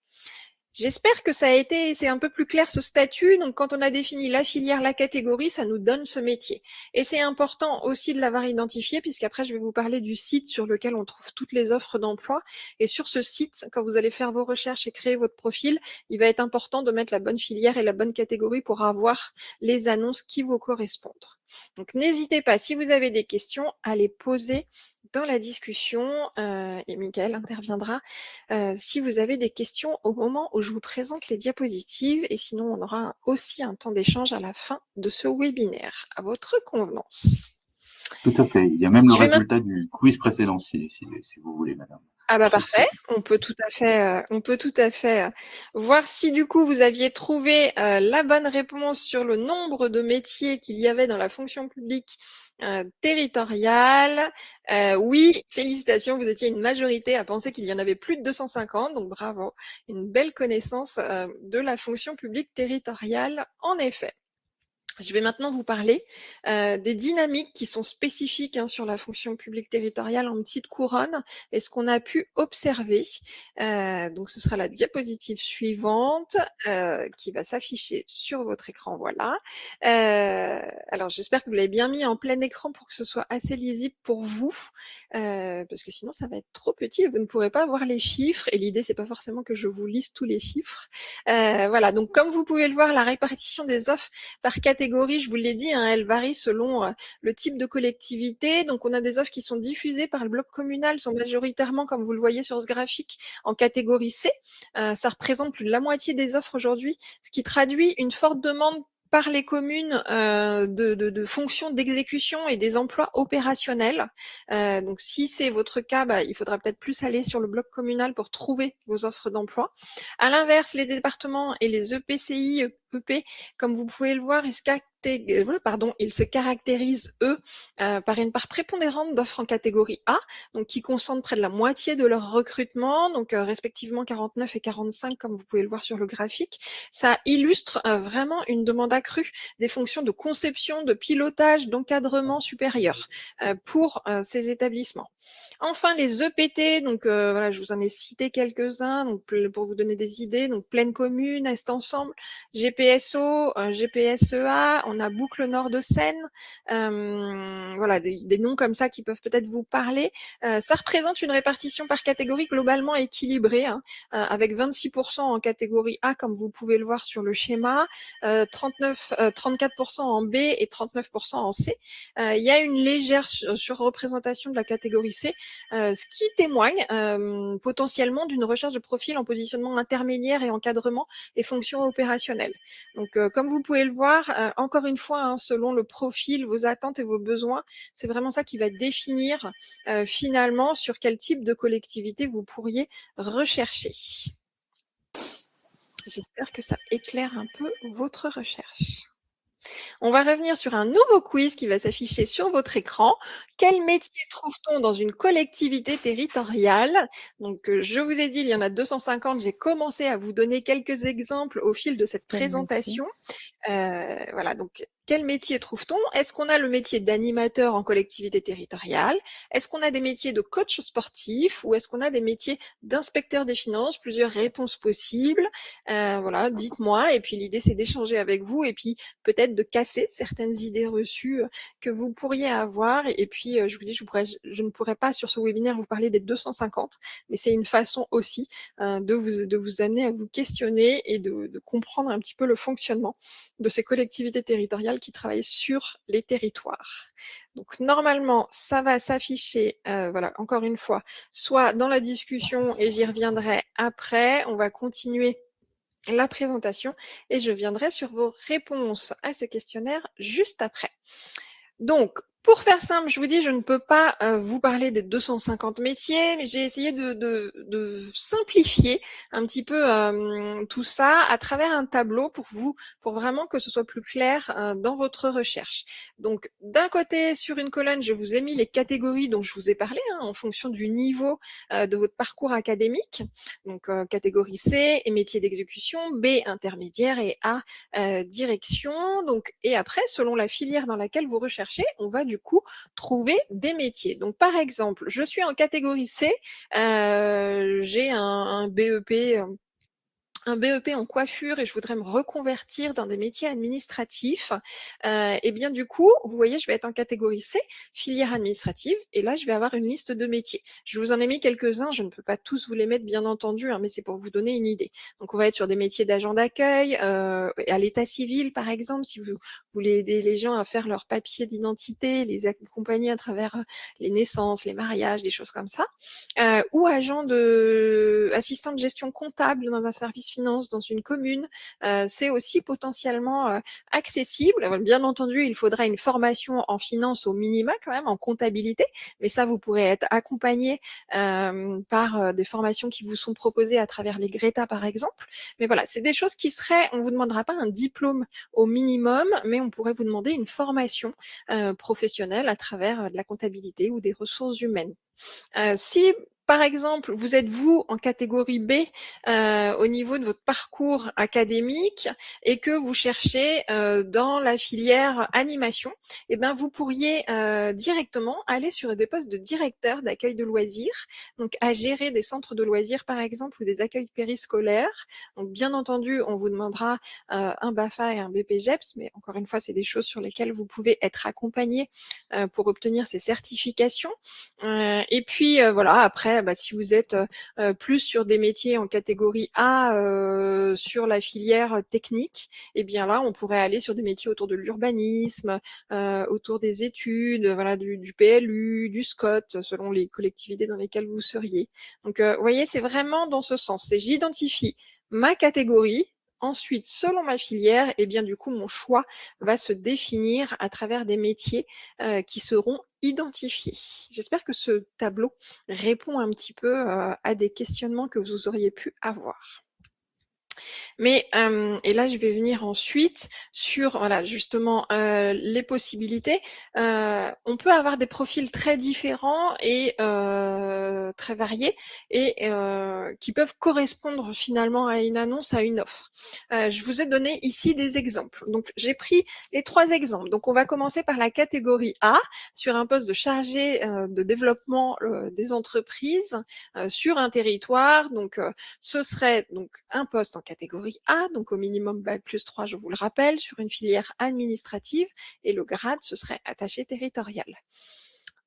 J'espère que c'est un peu plus clair ce statut. Donc, quand on a défini la filière, la catégorie, ça nous donne ce métier. Et c'est important aussi de l'avoir identifié, puisqu'après, je vais vous parler du site sur lequel on trouve toutes les offres d'emploi. Et sur ce site, quand vous allez faire vos recherches et créer votre profil, il va être important de mettre la bonne filière et la bonne catégorie pour avoir les annonces qui vous correspondent. Donc, n'hésitez pas, si vous avez des questions, à les poser dans la discussion et Mickaël interviendra si vous avez des questions au moment où je vous présente les diapositives et sinon on aura aussi un temps d'échange à la fin de ce webinaire, à votre convenance. Tout à fait. Il y a même le résultat du quiz précédent si vous voulez, madame. Ah bah parfait, on peut tout à fait voir si du coup vous aviez trouvé la bonne réponse sur le nombre de métiers qu'il y avait dans la fonction publique territoriale. Oui, félicitations, vous étiez une majorité à penser qu'il y en avait plus de 250, donc bravo, une belle connaissance de la fonction publique territoriale en effet. Je vais maintenant vous parler des dynamiques qui sont spécifiques sur la fonction publique territoriale en petite couronne et ce qu'on a pu observer. Donc, ce sera la diapositive suivante qui va s'afficher sur votre écran. Voilà. Alors, j'espère que vous l'avez bien mis en plein écran pour que ce soit assez lisible pour vous, parce que sinon, ça va être trop petit et vous ne pourrez pas voir les chiffres. Et l'idée, c'est pas forcément que je vous lise tous les chiffres. Voilà. Donc, comme vous pouvez le voir, la répartition des offres par catégorie, je vous l'ai dit, elle varie selon le type de collectivité. Donc, on a des offres qui sont diffusées par le bloc communal, sont majoritairement, comme vous le voyez sur ce graphique, en catégorie C. Ça représente plus de la moitié des offres aujourd'hui, ce qui traduit une forte demande par les communes de fonctions d'exécution et des emplois opérationnels. Donc, si c'est votre cas, il faudra peut-être plus aller sur le bloc communal pour trouver vos offres d'emploi. À l'inverse, les départements et les EPCI EP, comme vous pouvez le voir, ils se caractérisent, eux, par une part prépondérante d'offres en catégorie A, donc qui concentrent près de la moitié de leur recrutement, donc respectivement 49 et 45, comme vous pouvez le voir sur le graphique. Ça illustre vraiment une demande accrue des fonctions de conception, de pilotage, d'encadrement supérieur pour ces établissements. Enfin, les EPT, donc voilà, je vous en ai cité quelques-uns, donc pour vous donner des idées, donc Plaine Commune, Est Ensemble, GPSO, GPSEA, on a Boucle Nord de Seine, voilà, des noms comme ça qui peuvent peut-être vous parler. Ça représente une répartition par catégorie globalement équilibrée, hein, avec 26% en catégorie A, comme vous pouvez le voir sur le schéma, 34% en B et 39% en C. Il y a une légère surreprésentation de la catégorie C, ce qui témoigne potentiellement d'une recherche de profil en positionnement intermédiaire et encadrement et fonctions opérationnelles. Donc, comme vous pouvez le voir, encore une fois, hein, selon le profil, vos attentes et vos besoins, c'est vraiment ça qui va définir finalement sur quel type de collectivité vous pourriez rechercher. J'espère que ça éclaire un peu votre recherche. On va revenir sur un nouveau quiz qui va s'afficher sur votre écran. Quel métier trouve-t-on dans une collectivité territoriale? Donc, je vous ai dit, il y en a 250. J'ai commencé à vous donner quelques exemples au fil de cette présentation. Voilà, donc quel métier trouve-t-on? Est-ce qu'on a le métier d'animateur en collectivité territoriale? Est-ce qu'on a des métiers de coach sportif? Ou est-ce qu'on a des métiers d'inspecteur des finances? Plusieurs réponses possibles. Voilà, dites-moi. Et puis l'idée, c'est d'échanger avec vous et puis peut-être de casser certaines idées reçues que vous pourriez avoir. Et puis, je vous dis, je ne pourrais pas sur ce webinaire vous parler des 250, mais c'est une façon aussi de vous amener à vous questionner et de comprendre un petit peu le fonctionnement de ces collectivités territoriales qui travaillent sur les territoires. Donc normalement, ça va s'afficher, voilà, encore une fois, soit dans la discussion et j'y reviendrai après. On va continuer la présentation et je viendrai sur vos réponses à ce questionnaire juste après. Donc, pour faire simple, je vous dis, je ne peux pas vous parler des 250 métiers, mais j'ai essayé de simplifier un petit peu tout ça à travers un tableau pour vraiment que ce soit plus clair dans votre recherche. Donc, d'un côté, sur une colonne, je vous ai mis les catégories dont je vous ai parlé, hein, en fonction du niveau de votre parcours académique. Donc, catégorie C, et métier d'exécution, B, intermédiaire, et A, direction. Donc, et après, selon la filière dans laquelle vous recherchez, on va du coup trouver des métiers. Donc, par exemple, je suis en catégorie C, j'ai un BEP en coiffure et je voudrais me reconvertir dans des métiers administratifs, et bien du coup, vous voyez, je vais être en catégorie C, filière administrative, et là, je vais avoir une liste de métiers. Je vous en ai mis quelques-uns, je ne peux pas tous vous les mettre, bien entendu, hein, mais c'est pour vous donner une idée. Donc, on va être sur des métiers d'agent d'accueil, à l'état civil, par exemple, si vous voulez aider les gens à faire leurs papiers d'identité, les accompagner à travers les naissances, les mariages, des choses comme ça, ou assistant de gestion comptable dans un service finance dans une commune, c'est aussi potentiellement accessible. Bien entendu, il faudra une formation en finance au minima quand même, en comptabilité, mais ça, vous pourrez être accompagné par des formations qui vous sont proposées à travers les Greta, par exemple. Mais voilà, c'est des choses qui seraient, on vous demandera pas un diplôme au minimum, mais on pourrait vous demander une formation professionnelle à travers de la comptabilité ou des ressources humaines. Si par exemple, vous êtes vous en catégorie B au niveau de votre parcours académique et que vous cherchez dans la filière animation, eh ben vous pourriez directement aller sur des postes de directeur d'accueil de loisirs, donc à gérer des centres de loisirs par exemple ou des accueils périscolaires. Donc bien entendu, on vous demandera un BAFA et un BPGEPS, mais encore une fois, c'est des choses sur lesquelles vous pouvez être accompagné pour obtenir ces certifications. Et puis voilà, après, si vous êtes plus sur des métiers en catégorie A, sur la filière technique, et bien là, on pourrait aller sur des métiers autour de l'urbanisme, autour des études, voilà, du PLU, du SCOT, selon les collectivités dans lesquelles vous seriez. Donc, vous voyez, c'est vraiment dans ce sens. C'est j'identifie ma catégorie. Ensuite, selon ma filière, et bien du coup, mon choix va se définir à travers des métiers qui seront identifiés. J'espère que ce tableau répond un petit peu à des questionnements que vous auriez pu avoir. Mais et là, je vais venir ensuite sur voilà justement les possibilités. On peut avoir des profils très différents et très variés et qui peuvent correspondre finalement à une annonce, à une offre. Je vous ai donné ici des exemples. Donc j'ai pris les 3 exemples. Donc on va commencer par la catégorie A sur un poste de chargé de développement des entreprises sur un territoire. Donc ce serait donc un poste en catégorie A, donc au minimum bac+3, je vous le rappelle, sur une filière administrative, et le grade, ce serait attaché territorial.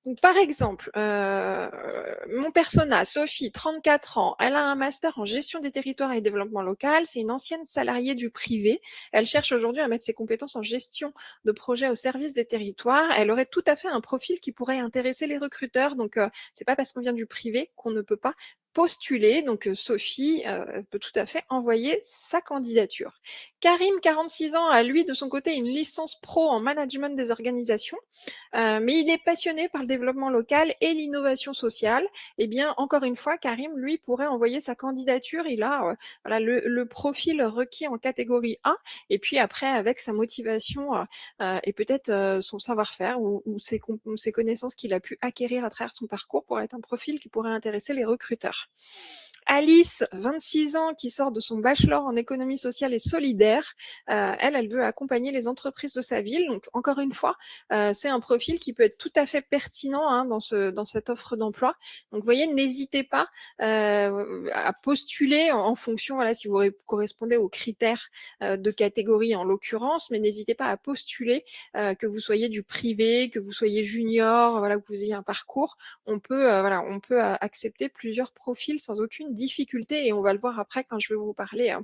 Donc, par exemple, mon persona, Sophie, 34 ans, elle a un master en gestion des territoires et développement local, c'est une ancienne salariée du privé. Elle cherche aujourd'hui à mettre ses compétences en gestion de projets au service des territoires. Elle aurait tout à fait un profil qui pourrait intéresser les recruteurs. Donc, c'est pas parce qu'on vient du privé qu'on ne peut pas postuler. Donc, Sophie peut tout à fait envoyer sa candidature. Karim, 46 ans, a lui de son côté une licence pro en management des organisations. Mais il est passionné par le développement local et l'innovation sociale. Eh bien, encore une fois, Karim, lui, pourrait envoyer sa candidature. Il a voilà, le profil requis en catégorie A. Et puis après, avec sa motivation et peut-être son savoir-faire ou ses connaissances qu'il a pu acquérir à travers son parcours, pourrait être un profil qui pourrait intéresser les recruteurs. Alice, 26 ans, qui sort de son bachelor en économie sociale et solidaire. Elle veut accompagner les entreprises de sa ville. Donc, encore une fois, c'est un profil qui peut être tout à fait pertinent hein, dans cette offre d'emploi. Donc, vous voyez, n'hésitez pas à postuler en fonction, voilà, si vous correspondez aux critères de catégorie en l'occurrence, mais n'hésitez pas à postuler, que vous soyez du privé, que vous soyez junior, voilà, que vous ayez un parcours. On peut accepter plusieurs profils sans aucune difficulté et on va le voir après quand je vais vous parler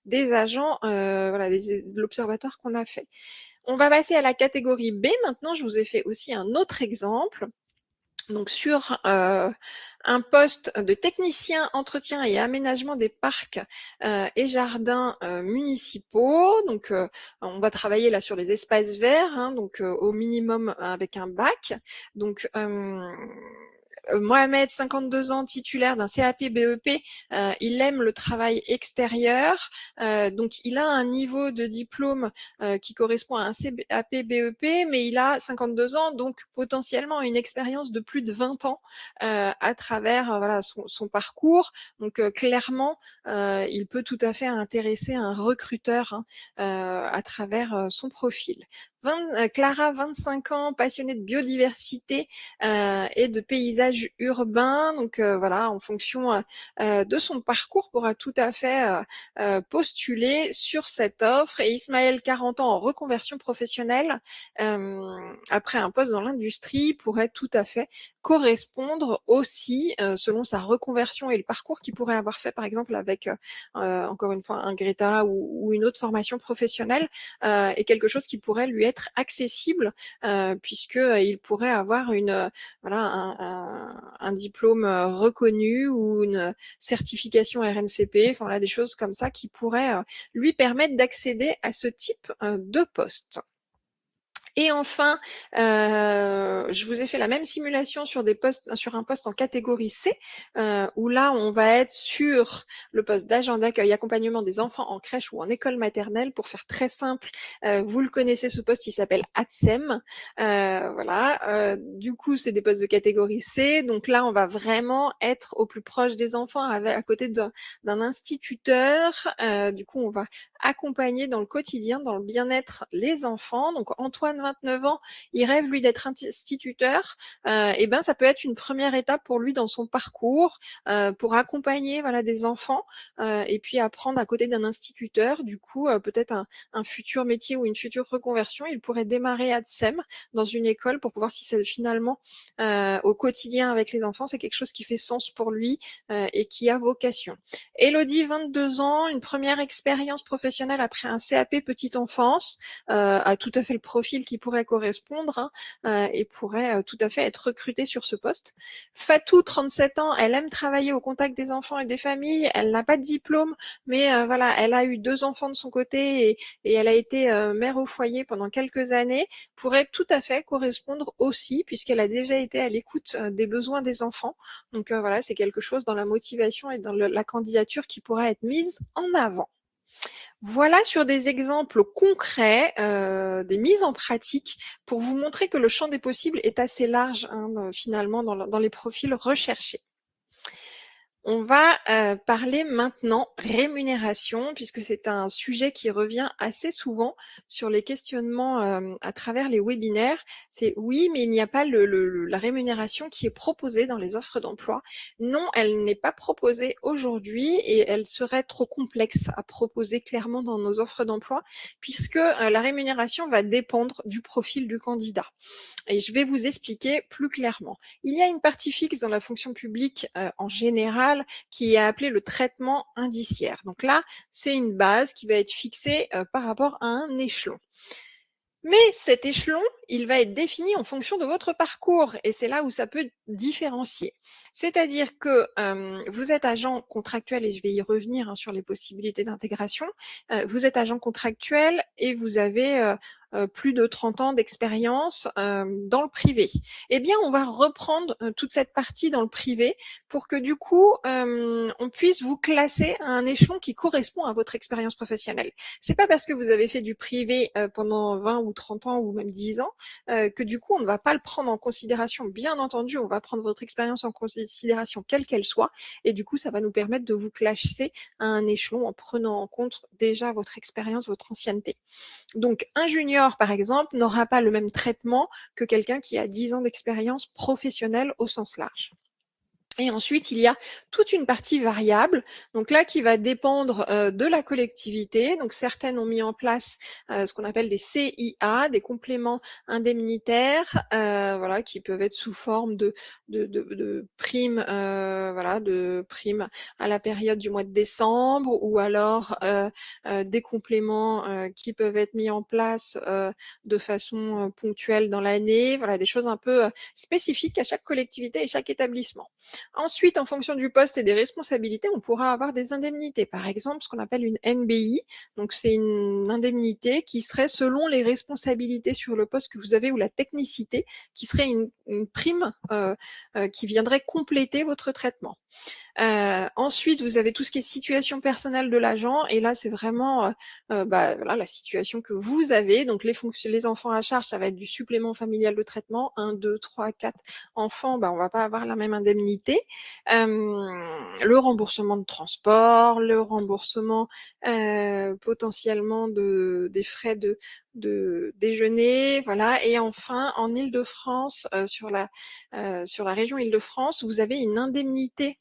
des agents, voilà, de l'observatoire qu'on a fait. On va passer à la catégorie B. Maintenant, je vous ai fait aussi un autre exemple. Donc sur un poste de technicien entretien et aménagement des parcs et jardins municipaux. Donc on va travailler là sur les espaces verts, hein, donc au minimum avec un bac. Donc Mohamed, 52 ans, titulaire d'un CAP BEP, il aime le travail extérieur, donc il a un niveau de diplôme qui correspond à un CAP BEP, mais il a 52 ans, donc potentiellement une expérience de plus de 20 ans à travers voilà, son parcours. Donc clairement, il peut tout à fait intéresser un recruteur hein, à travers son profil. Clara, 25 ans, passionnée de biodiversité et de paysages urbains. Donc voilà, en fonction de son parcours, pourra tout à fait postuler sur cette offre. Et Ismaël, 40 ans, en reconversion professionnelle, après un poste dans l'industrie, pourrait tout à fait correspondre aussi, selon sa reconversion et le parcours qu'il pourrait avoir fait, par exemple, avec, encore une fois, un Greta ou une autre formation professionnelle, et quelque chose qui pourrait lui être accessible, puisqu'il pourrait avoir voilà, un diplôme reconnu ou une certification RNCP, enfin là, des choses comme ça qui pourraient lui permettre d'accéder à ce type de poste. Et enfin, je vous ai fait la même simulation sur un poste en catégorie C, où là, on va être sur le poste d'agent d'accueil accompagnement des enfants en crèche ou en école maternelle. Pour faire très simple, vous le connaissez, ce poste, il s'appelle ATSEM. Voilà. Du coup, c'est des postes de catégorie C. Donc là, on va vraiment être au plus proche des enfants, à côté d'un instituteur. Du coup, on va accompagner dans le quotidien, dans le bien-être, les enfants. Donc Antoine, 29 ans, il rêve lui d'être instituteur. Et ben ça peut être une première étape pour lui dans son parcours, pour accompagner voilà des enfants et puis apprendre à côté d'un instituteur. Du coup, peut-être un futur métier ou une future reconversion. Il pourrait démarrer à ATSEM dans une école pour pouvoir si c'est finalement au quotidien avec les enfants, c'est quelque chose qui fait sens pour lui et qui a vocation. Elodie, 22 ans, une première expérience professionnelle après un CAP petite enfance, a tout à fait le profil qui pourrait correspondre hein, et pourrait tout à fait être recrutée sur ce poste. Fatou, 37 ans, elle aime travailler au contact des enfants et des familles, elle n'a pas de diplôme, mais voilà, elle a eu 2 enfants de son côté et elle a été mère au foyer pendant quelques années, pourrait tout à fait correspondre aussi puisqu'elle a déjà été à l'écoute des besoins des enfants. Donc voilà, c'est quelque chose dans la motivation et dans la candidature qui pourrait être mise en avant. Voilà sur des exemples concrets, des mises en pratique pour vous montrer que le champ des possibles est assez large finalement dans les profils recherchés. On va parler maintenant rémunération, puisque c'est un sujet qui revient assez souvent sur les questionnements à travers les webinaires. C'est oui, mais il n'y a pas la rémunération qui est proposée dans les offres d'emploi. Non, elle n'est pas proposée aujourd'hui et elle serait trop complexe à proposer clairement dans nos offres d'emploi, puisque la rémunération va dépendre du profil du candidat. Et je vais vous expliquer plus clairement. Il y a une partie fixe dans la fonction publique en général qui est appelée le traitement indiciaire. Donc là, c'est une base qui va être fixée par rapport à un échelon. Mais cet échelon, il va être défini en fonction de votre parcours et c'est là où ça peut différencier. C'est-à-dire que vous êtes agent contractuel et je vais y revenir sur les possibilités d'intégration. Vous êtes agent contractuel et vous avez plus de 30 ans d'expérience dans le privé. Eh bien, on va reprendre toute cette partie dans le privé pour que du coup, on puisse vous classer à un échelon qui correspond à votre expérience professionnelle. C'est pas parce que vous avez fait du privé pendant 20 ou 30 ans ou même 10 ans que du coup, on ne va pas le prendre en considération. Bien entendu, on va prendre votre expérience en considération quelle qu'elle soit et du coup, ça va nous permettre de vous classer à un échelon en prenant en compte déjà votre expérience, votre ancienneté. Donc, un junior, par exemple, n'aura pas le même traitement que quelqu'un qui a 10 ans d'expérience professionnelle au sens large. Et ensuite, il y a toute une partie variable, donc là qui va dépendre de la collectivité. Donc certaines ont mis en place ce qu'on appelle des CIA, des compléments indemnitaires, voilà, qui peuvent être sous forme de primes, voilà, de primes à la période du mois de décembre, ou alors des compléments qui peuvent être mis en place de façon ponctuelle dans l'année. Voilà, des choses un peu spécifiques à chaque collectivité et chaque établissement. Ensuite, en fonction du poste et des responsabilités, on pourra avoir des indemnités. Par exemple, ce qu'on appelle une NBI. Donc, c'est une indemnité qui serait selon les responsabilités sur le poste que vous avez ou la technicité, qui serait une prime qui viendrait compléter votre traitement. Ensuite, vous avez tout ce qui est situation personnelle de l'agent, et là, c'est vraiment voilà, la situation que vous avez. Donc, les enfants à charge, ça va être du supplément familial de traitement. 1, 2, 3, 4 enfants, on va pas avoir la même indemnité. Le remboursement de transport, le remboursement potentiellement des frais de déjeuner, voilà. Et enfin, en Île-de-France, sur la région Île-de-France, vous avez une indemnité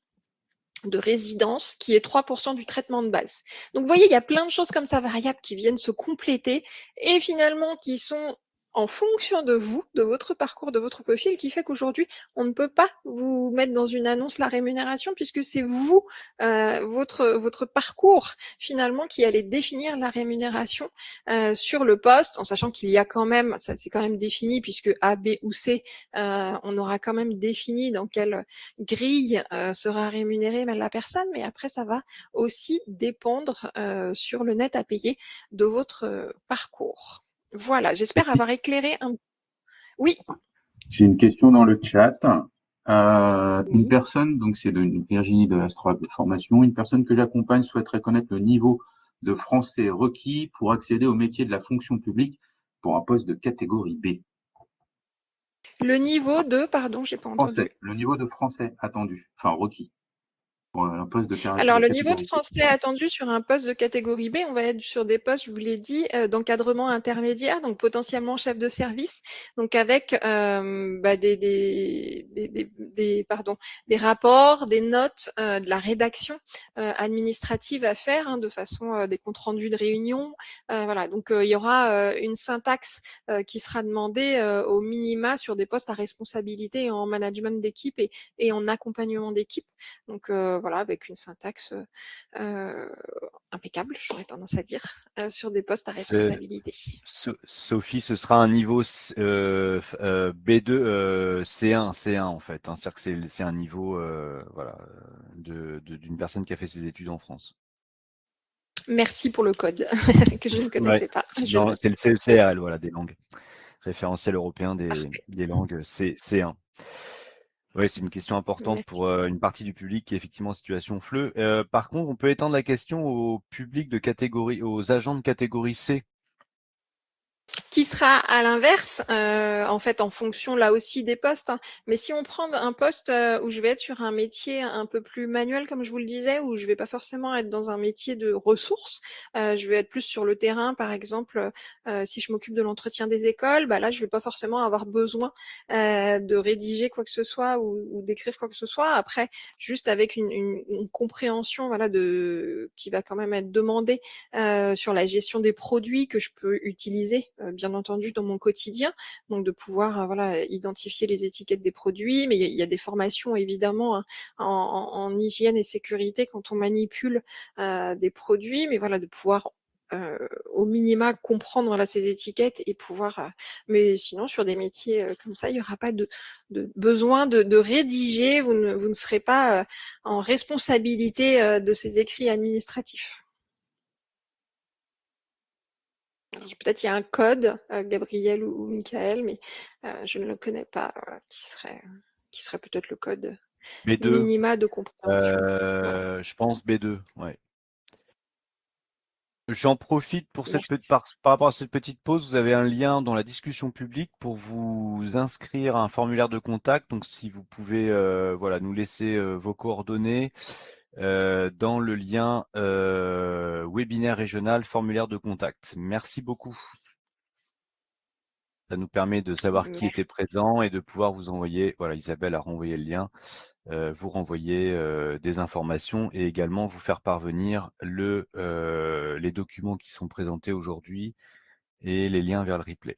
de résidence qui est 3% du traitement de base. Donc, vous voyez, il y a plein de choses comme ça variables qui viennent se compléter et finalement qui sont en fonction de vous, de votre parcours, de votre profil, qui fait qu'aujourd'hui, on ne peut pas vous mettre dans une annonce la rémunération puisque c'est vous, votre parcours finalement qui allez définir la rémunération sur le poste, en sachant qu'il y a quand même, ça c'est quand même défini puisque A, B ou C, on aura quand même défini dans quelle grille sera rémunérée la personne, mais après ça va aussi dépendre sur le net à payer de votre parcours. Voilà, j'espère avoir éclairé un... Oui. J'ai une question dans le chat. Oui. Une personne, donc c'est de Virginie de Astra de formation, une personne que j'accompagne souhaiterait connaître le niveau de français requis pour accéder au métier de la fonction publique pour un poste de catégorie B. Le niveau de, pardon, j'ai pas entendu. Le niveau de français attendu, enfin requis. Pour un poste de Alors, le niveau de français attendu sur un poste de catégorie B, on va être sur des postes, je vous l'ai dit, d'encadrement intermédiaire, donc potentiellement chef de service, donc avec des rapports, des notes, de la rédaction administrative à faire, de façon des comptes rendus de réunion. Voilà, donc il y aura une syntaxe qui sera demandée au minima sur des postes à responsabilité en management d'équipe et en accompagnement d'équipe. Donc voilà, avec une syntaxe impeccable, j'aurais tendance à dire, sur des postes à responsabilité. Sophie, ce sera un niveau B2, C1 en fait. C'est-à-dire que c'est un niveau voilà, d'une personne qui a fait ses études en France. Merci pour le code que je ne connaissais pas. C'est le CECRL, voilà, des langues. Référentiel européen des langues C1. Oui, c'est une question importante pour une partie du public qui est effectivement en situation FLE. Par contre, on peut étendre la question au public de catégorie, aux agents de catégorie C. Qui sera à l'inverse, en fait, en fonction là aussi des postes. Hein. Mais si on prend un poste où je vais être sur un métier un peu plus manuel, comme je vous le disais, où je vais pas forcément être dans un métier de ressources, je vais être plus sur le terrain, par exemple, si je m'occupe de l'entretien des écoles, bah là, je vais pas forcément avoir besoin de rédiger quoi que ce soit ou d'écrire quoi que ce soit. Après, juste avec une compréhension, voilà, qui va quand même être demandée sur la gestion des produits que je peux utiliser, bien entendu, dans mon quotidien. Donc de pouvoir voilà, identifier les étiquettes des produits, mais il y a des formations évidemment hein, en hygiène et sécurité quand on manipule des produits, mais voilà, de pouvoir au minima comprendre voilà, ces étiquettes et pouvoir. Mais sinon, sur des métiers comme ça, il n'y aura pas de besoin de rédiger. Vous ne serez pas en responsabilité de ces écrits administratifs. Peut-être il y a un code, Gabriel ou Michael, mais je ne le connais pas, voilà, qui serait peut-être le code B2, minima de compréhension. je pense B2, ouais. J'en profite pour par rapport à cette petite pause, vous avez un lien dans la discussion publique pour vous inscrire à un formulaire de contact. Donc si vous pouvez voilà, nous laisser vos coordonnées dans le lien webinaire régional formulaire de contact. Merci beaucoup. Ça nous permet de savoir qui était présent et de pouvoir vous envoyer, voilà, Isabelle a renvoyé le lien, vous renvoyer des informations et également vous faire parvenir les documents qui sont présentés aujourd'hui et les liens vers le replay.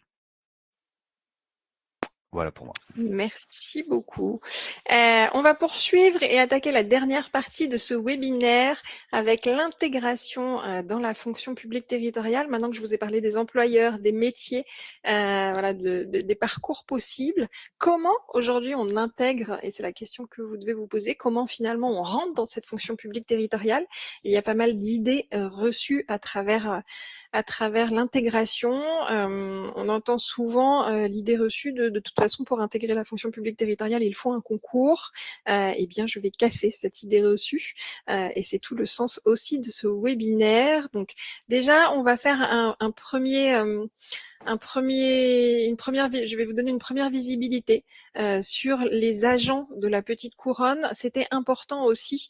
Voilà pour moi. Merci beaucoup. On va poursuivre et attaquer la dernière partie de ce webinaire avec l'intégration dans la fonction publique territoriale. Maintenant que je vous ai parlé des employeurs, des métiers, voilà, des parcours possibles, comment aujourd'hui on intègre, et c'est la question que vous devez vous poser, comment finalement on rentre dans cette fonction publique territoriale. Il y a pas mal d'idées reçues à travers l'intégration. On entend souvent l'idée reçue de toute façon pour intégrer la fonction publique territoriale, il faut un concours. Eh bien, je vais casser cette idée reçue et c'est tout le sens aussi de ce webinaire. Donc, déjà, on va faire je vais vous donner une première visibilité sur les agents de la petite couronne. C'était important aussi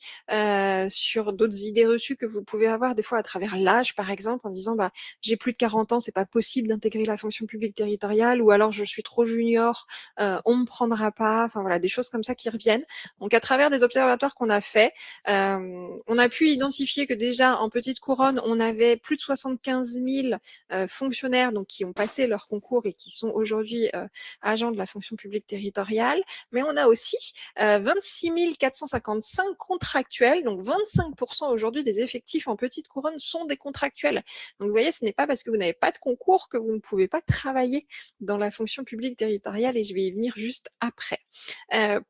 sur d'autres idées reçues que vous pouvez avoir des fois à travers l'âge, par exemple, en disant bah j'ai plus de 40 ans, c'est pas possible d'intégrer la fonction publique territoriale, ou alors je suis trop junior, on me prendra pas. Enfin voilà, des choses comme ça qui reviennent. Donc à travers des observatoires qu'on a fait, on a pu identifier que déjà en petite couronne, on avait plus de 75 000 fonctionnaires donc qui ont passé leur concours et qui sont aujourd'hui agents de la fonction publique territoriale, mais on a aussi 26 455 contractuels, donc 25% aujourd'hui des effectifs en petite couronne sont des contractuels. Donc vous voyez, ce n'est pas parce que vous n'avez pas de concours que vous ne pouvez pas travailler dans la fonction publique territoriale, et je vais y venir juste après.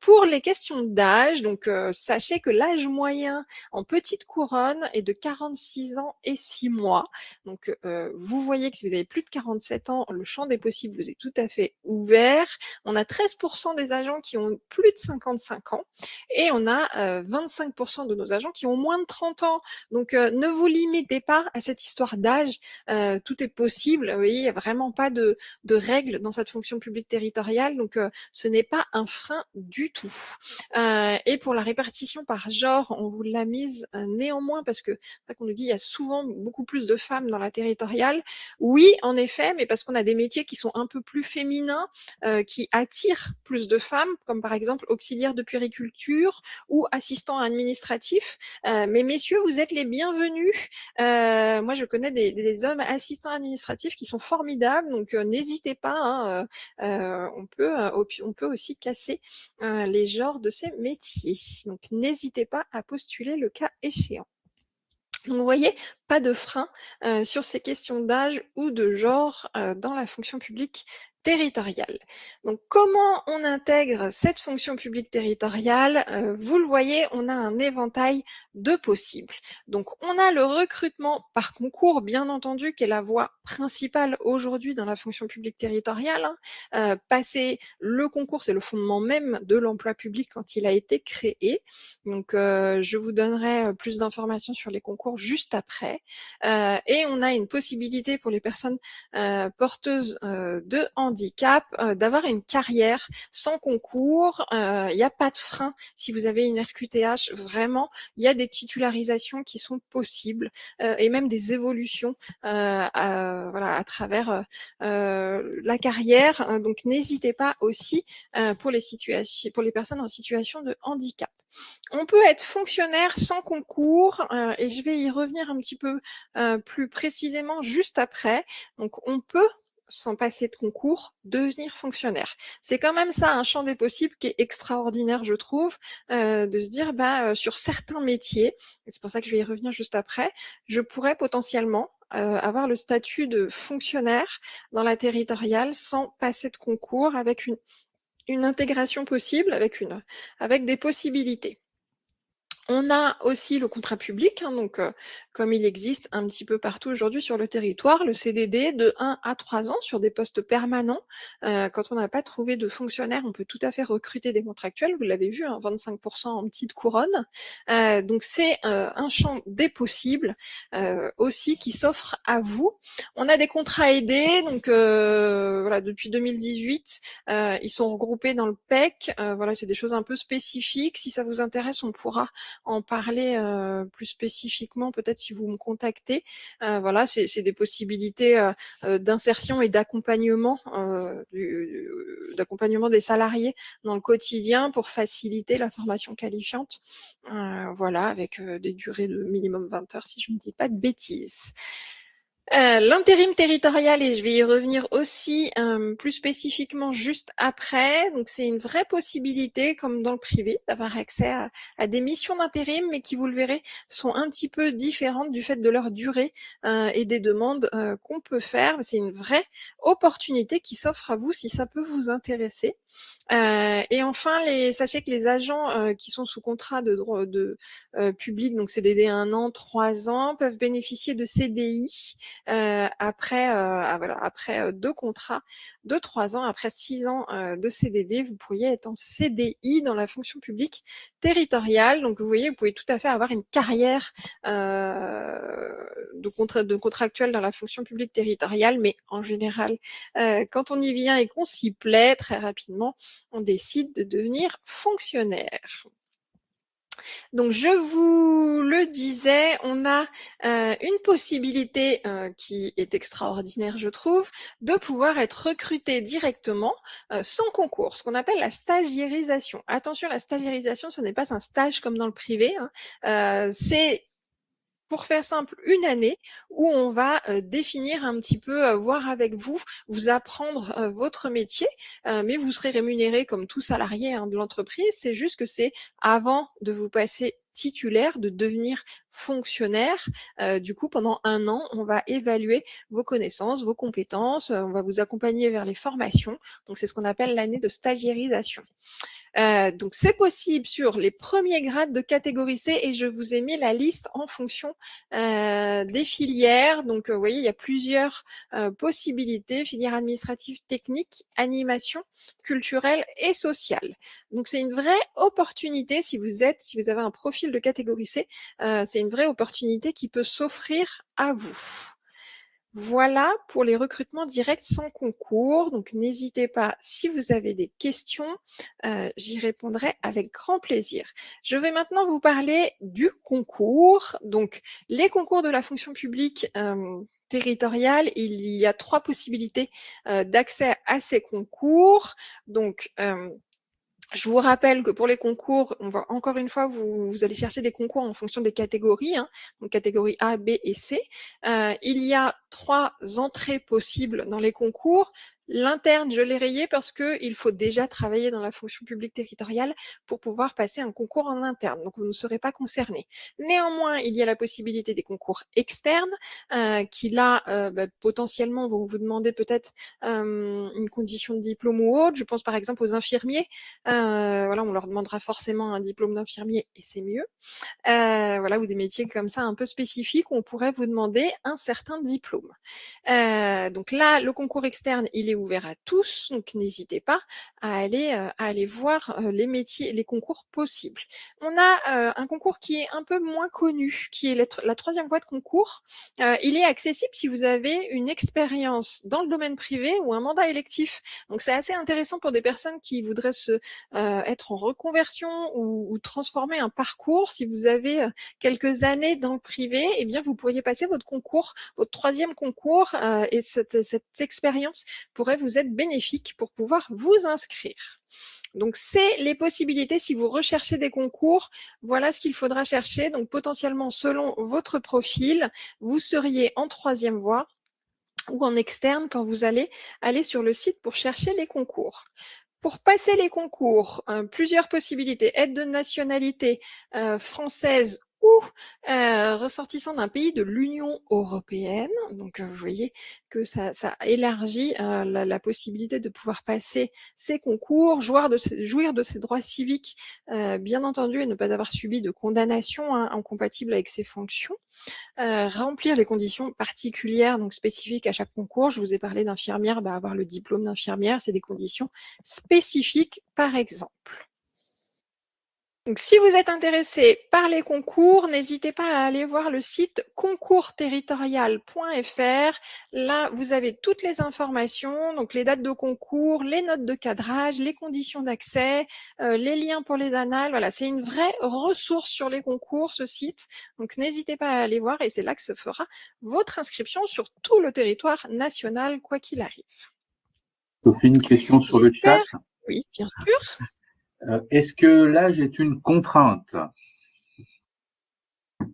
Pour les questions d'âge, donc sachez que l'âge moyen en petite couronne est de 46 ans et 6 mois. Donc vous voyez que si vous avez plus de 47 ans, le champ des possibles vous est tout à fait ouvert. On a 13% des agents qui ont plus de 55 ans et on a 25% de nos agents qui ont moins de 30 ans. Donc ne vous limitez pas à cette histoire d'âge, tout est possible. Vous voyez, il n'y a vraiment pas de règles dans cette fonction publique territoriale, donc ce n'est pas un frein du tout. Et pour la répartition par genre, on vous l'a mise néanmoins parce que c'est vrai qu'on nous dit il y a souvent beaucoup plus de femmes dans la territoriale. Oui, en effet, mais parce qu'on a des métiers qui sont un peu plus féminins, qui attirent plus de femmes, comme par exemple auxiliaire de puériculture ou assistant administratif. Mais messieurs, vous êtes les bienvenus. Moi, je connais des hommes assistants administratifs qui sont formidables, donc n'hésitez pas. Hein, on peut aussi casser les genres de ces métiers. Donc n'hésitez pas à postuler le cas échéant. Donc vous voyez, pas de frein sur ces questions d'âge ou de genre dans la fonction publique territoriale. Donc, comment on intègre cette fonction publique territoriale? Vous le voyez, on a un éventail de possibles. Donc, on a le recrutement par concours, bien entendu, qui est la voie principale aujourd'hui dans la fonction publique territoriale. Passer le concours, c'est le fondement même de l'emploi public quand il a été créé. Donc, je vous donnerai plus d'informations sur les concours juste après. Et on a une possibilité pour les personnes porteuses de handicap d'avoir une carrière sans concours. Il n'y a pas de frein si vous avez une RQTH. Vraiment, il y a des titularisations qui sont possibles et même des évolutions voilà, à travers la carrière. Donc, n'hésitez pas aussi pour les personnes en situation de handicap. On peut être fonctionnaire sans concours et je vais y revenir un petit peu plus précisément juste après. Donc, on peut, sans passer de concours, devenir fonctionnaire. C'est quand même ça un champ des possibles qui est extraordinaire, je trouve, de se dire, sur certains métiers, et c'est pour ça que je vais y revenir juste après, je pourrais potentiellement avoir le statut de fonctionnaire dans la territoriale sans passer de concours, avec une intégration possible, avec des possibilités. On a aussi le contrat public, donc comme il existe un petit peu partout aujourd'hui sur le territoire, le CDD de 1 à 3 ans sur des postes permanents. Quand on n'a pas trouvé de fonctionnaire, on peut tout à fait recruter des contractuels, vous l'avez vu, 25% en petite couronne. Donc c'est un champ des possibles aussi qui s'offre à vous. On a des contrats aidés, donc voilà, depuis 2018, ils sont regroupés dans le PEC. Voilà, c'est des choses un peu spécifiques. Si ça vous intéresse, on pourra en parler plus spécifiquement, peut-être si vous me contactez. Voilà, c'est des possibilités d'insertion et d'accompagnement des salariés dans le quotidien pour faciliter la formation qualifiante. Voilà, avec des durées de minimum 20 heures, si je ne dis pas de bêtises. L'intérim territorial, et je vais y revenir aussi plus spécifiquement juste après. Donc c'est une vraie possibilité, comme dans le privé, d'avoir accès à des missions d'intérim, mais qui, vous le verrez, sont un petit peu différentes du fait de leur durée et des demandes qu'on peut faire. C'est une vraie opportunité qui s'offre à vous si ça peut vous intéresser. Et enfin, sachez que les agents qui sont sous contrat de droit public, donc CDD 1 an, 3 ans, peuvent bénéficier de CDI après 2 contrats de 3 ans, après 6 ans de CDD, vous pourriez être en CDI dans la fonction publique territoriale. Donc vous voyez, vous pouvez tout à fait avoir une carrière de contractuel dans la fonction publique territoriale, mais en général, quand on y vient et qu'on s'y plaît, très rapidement, on décide de devenir fonctionnaire. Donc, je vous le disais, on a une possibilité qui est extraordinaire, je trouve, de pouvoir être recruté directement sans concours, ce qu'on appelle la stagiairisation. Attention, la stagiairisation, ce n'est pas un stage comme dans le privé, c'est, pour faire simple, une année où on va définir un petit peu, voir avec vous apprendre votre métier, mais vous serez rémunéré comme tout salarié de l'entreprise. C'est juste que c'est avant de vous passer titulaire, de devenir fonctionnaire. Du coup, pendant 1 an, on va évaluer vos connaissances, vos compétences, on va vous accompagner vers les formations. Donc, c'est ce qu'on appelle l'année de stagiairisation. Donc c'est possible sur les premiers grades de catégorie C, et je vous ai mis la liste en fonction des filières. Donc vous voyez, il y a plusieurs possibilités: filière administrative, technique, animation, culturelle et sociale. Donc c'est une vraie opportunité si vous avez un profil de catégorie C, c'est une vraie opportunité qui peut s'offrir à vous. Voilà pour les recrutements directs sans concours. Donc, n'hésitez pas, si vous avez des questions, j'y répondrai avec grand plaisir. Je vais maintenant vous parler du concours. Donc, les concours de la fonction publique territoriale, il y a 3 possibilités d'accès à ces concours. Donc, je vous rappelle que pour les concours, on va encore une fois, vous allez chercher des concours en fonction des catégories, donc catégorie A, B et C. Il y a 3 entrées possibles dans les concours. L'interne, je l'ai rayé parce qu'il faut déjà travailler dans la fonction publique territoriale pour pouvoir passer un concours en interne. Donc, vous ne serez pas concerné. Néanmoins, il y a la possibilité des concours externes qui là, potentiellement, vont vous demander peut-être une condition de diplôme ou autre. Je pense par exemple aux infirmiers. Voilà, on leur demandera forcément un diplôme d'infirmier et c'est mieux. Voilà, ou des métiers comme ça un peu spécifiques où on pourrait vous demander un certain diplôme. Donc là, le concours externe, il est ouvert à tous, donc n'hésitez pas à aller voir les métiers, les concours possibles. On a un concours qui est un peu moins connu, qui est la troisième voie de concours. Il est accessible si vous avez une expérience dans le domaine privé ou un mandat électif. Donc c'est assez intéressant pour des personnes qui voudraient être en reconversion ou transformer un parcours. Si vous avez quelques années dans le privé, eh bien vous pourriez passer votre concours, votre troisième concours, et cette expérience pourrait vous être bénéfique pour pouvoir vous inscrire. Donc, c'est les possibilités. Si vous recherchez des concours, voilà ce qu'il faudra chercher. Donc, potentiellement, selon votre profil, vous seriez en troisième voie ou en externe quand vous allez aller sur le site pour chercher les concours. Pour passer les concours, plusieurs possibilités. Aide de nationalité française ou ressortissant d'un pays de l'Union européenne. Donc, vous voyez que ça élargit la possibilité de pouvoir passer ces concours, jouir de ces droits civiques, bien entendu, et ne pas avoir subi de condamnation incompatible avec ses fonctions. Remplir les conditions particulières, donc spécifiques à chaque concours. Je vous ai parlé d'infirmière, avoir le diplôme d'infirmière, c'est des conditions spécifiques, par exemple. Donc, si vous êtes intéressé par les concours, n'hésitez pas à aller voir le site concoursterritorial.fr. Là, vous avez toutes les informations, donc les dates de concours, les notes de cadrage, les conditions d'accès, les liens pour les annales. Voilà, c'est une vraie ressource sur les concours, ce site. Donc, n'hésitez pas à aller voir et c'est là que se fera votre inscription sur tout le territoire national, quoi qu'il arrive. Sophie, une question sur le chat. Oui, bien sûr. Est-ce que l'âge est une contrainte?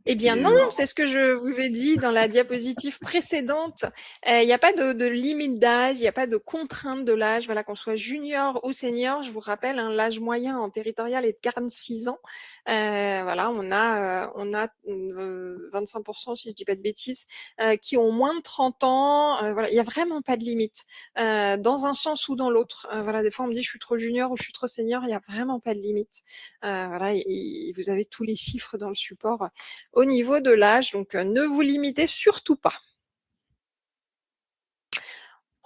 Eh bien non, c'est ce que je vous ai dit dans la diapositive précédente. Il n'y a pas de limite d'âge, il n'y a pas de contrainte de l'âge. Voilà, qu'on soit junior ou senior, je vous rappelle, l'âge moyen en territorial est de 46 ans. Voilà, on a 25%, si je dis pas de bêtises, qui ont moins de 30 ans. Voilà, il n'y a vraiment pas de limite dans un sens ou dans l'autre. Voilà, des fois on me dit je suis trop junior ou je suis trop senior, il n'y a vraiment pas de limite. Voilà, et vous avez tous les chiffres dans le support au niveau de l'âge, donc ne vous limitez surtout pas.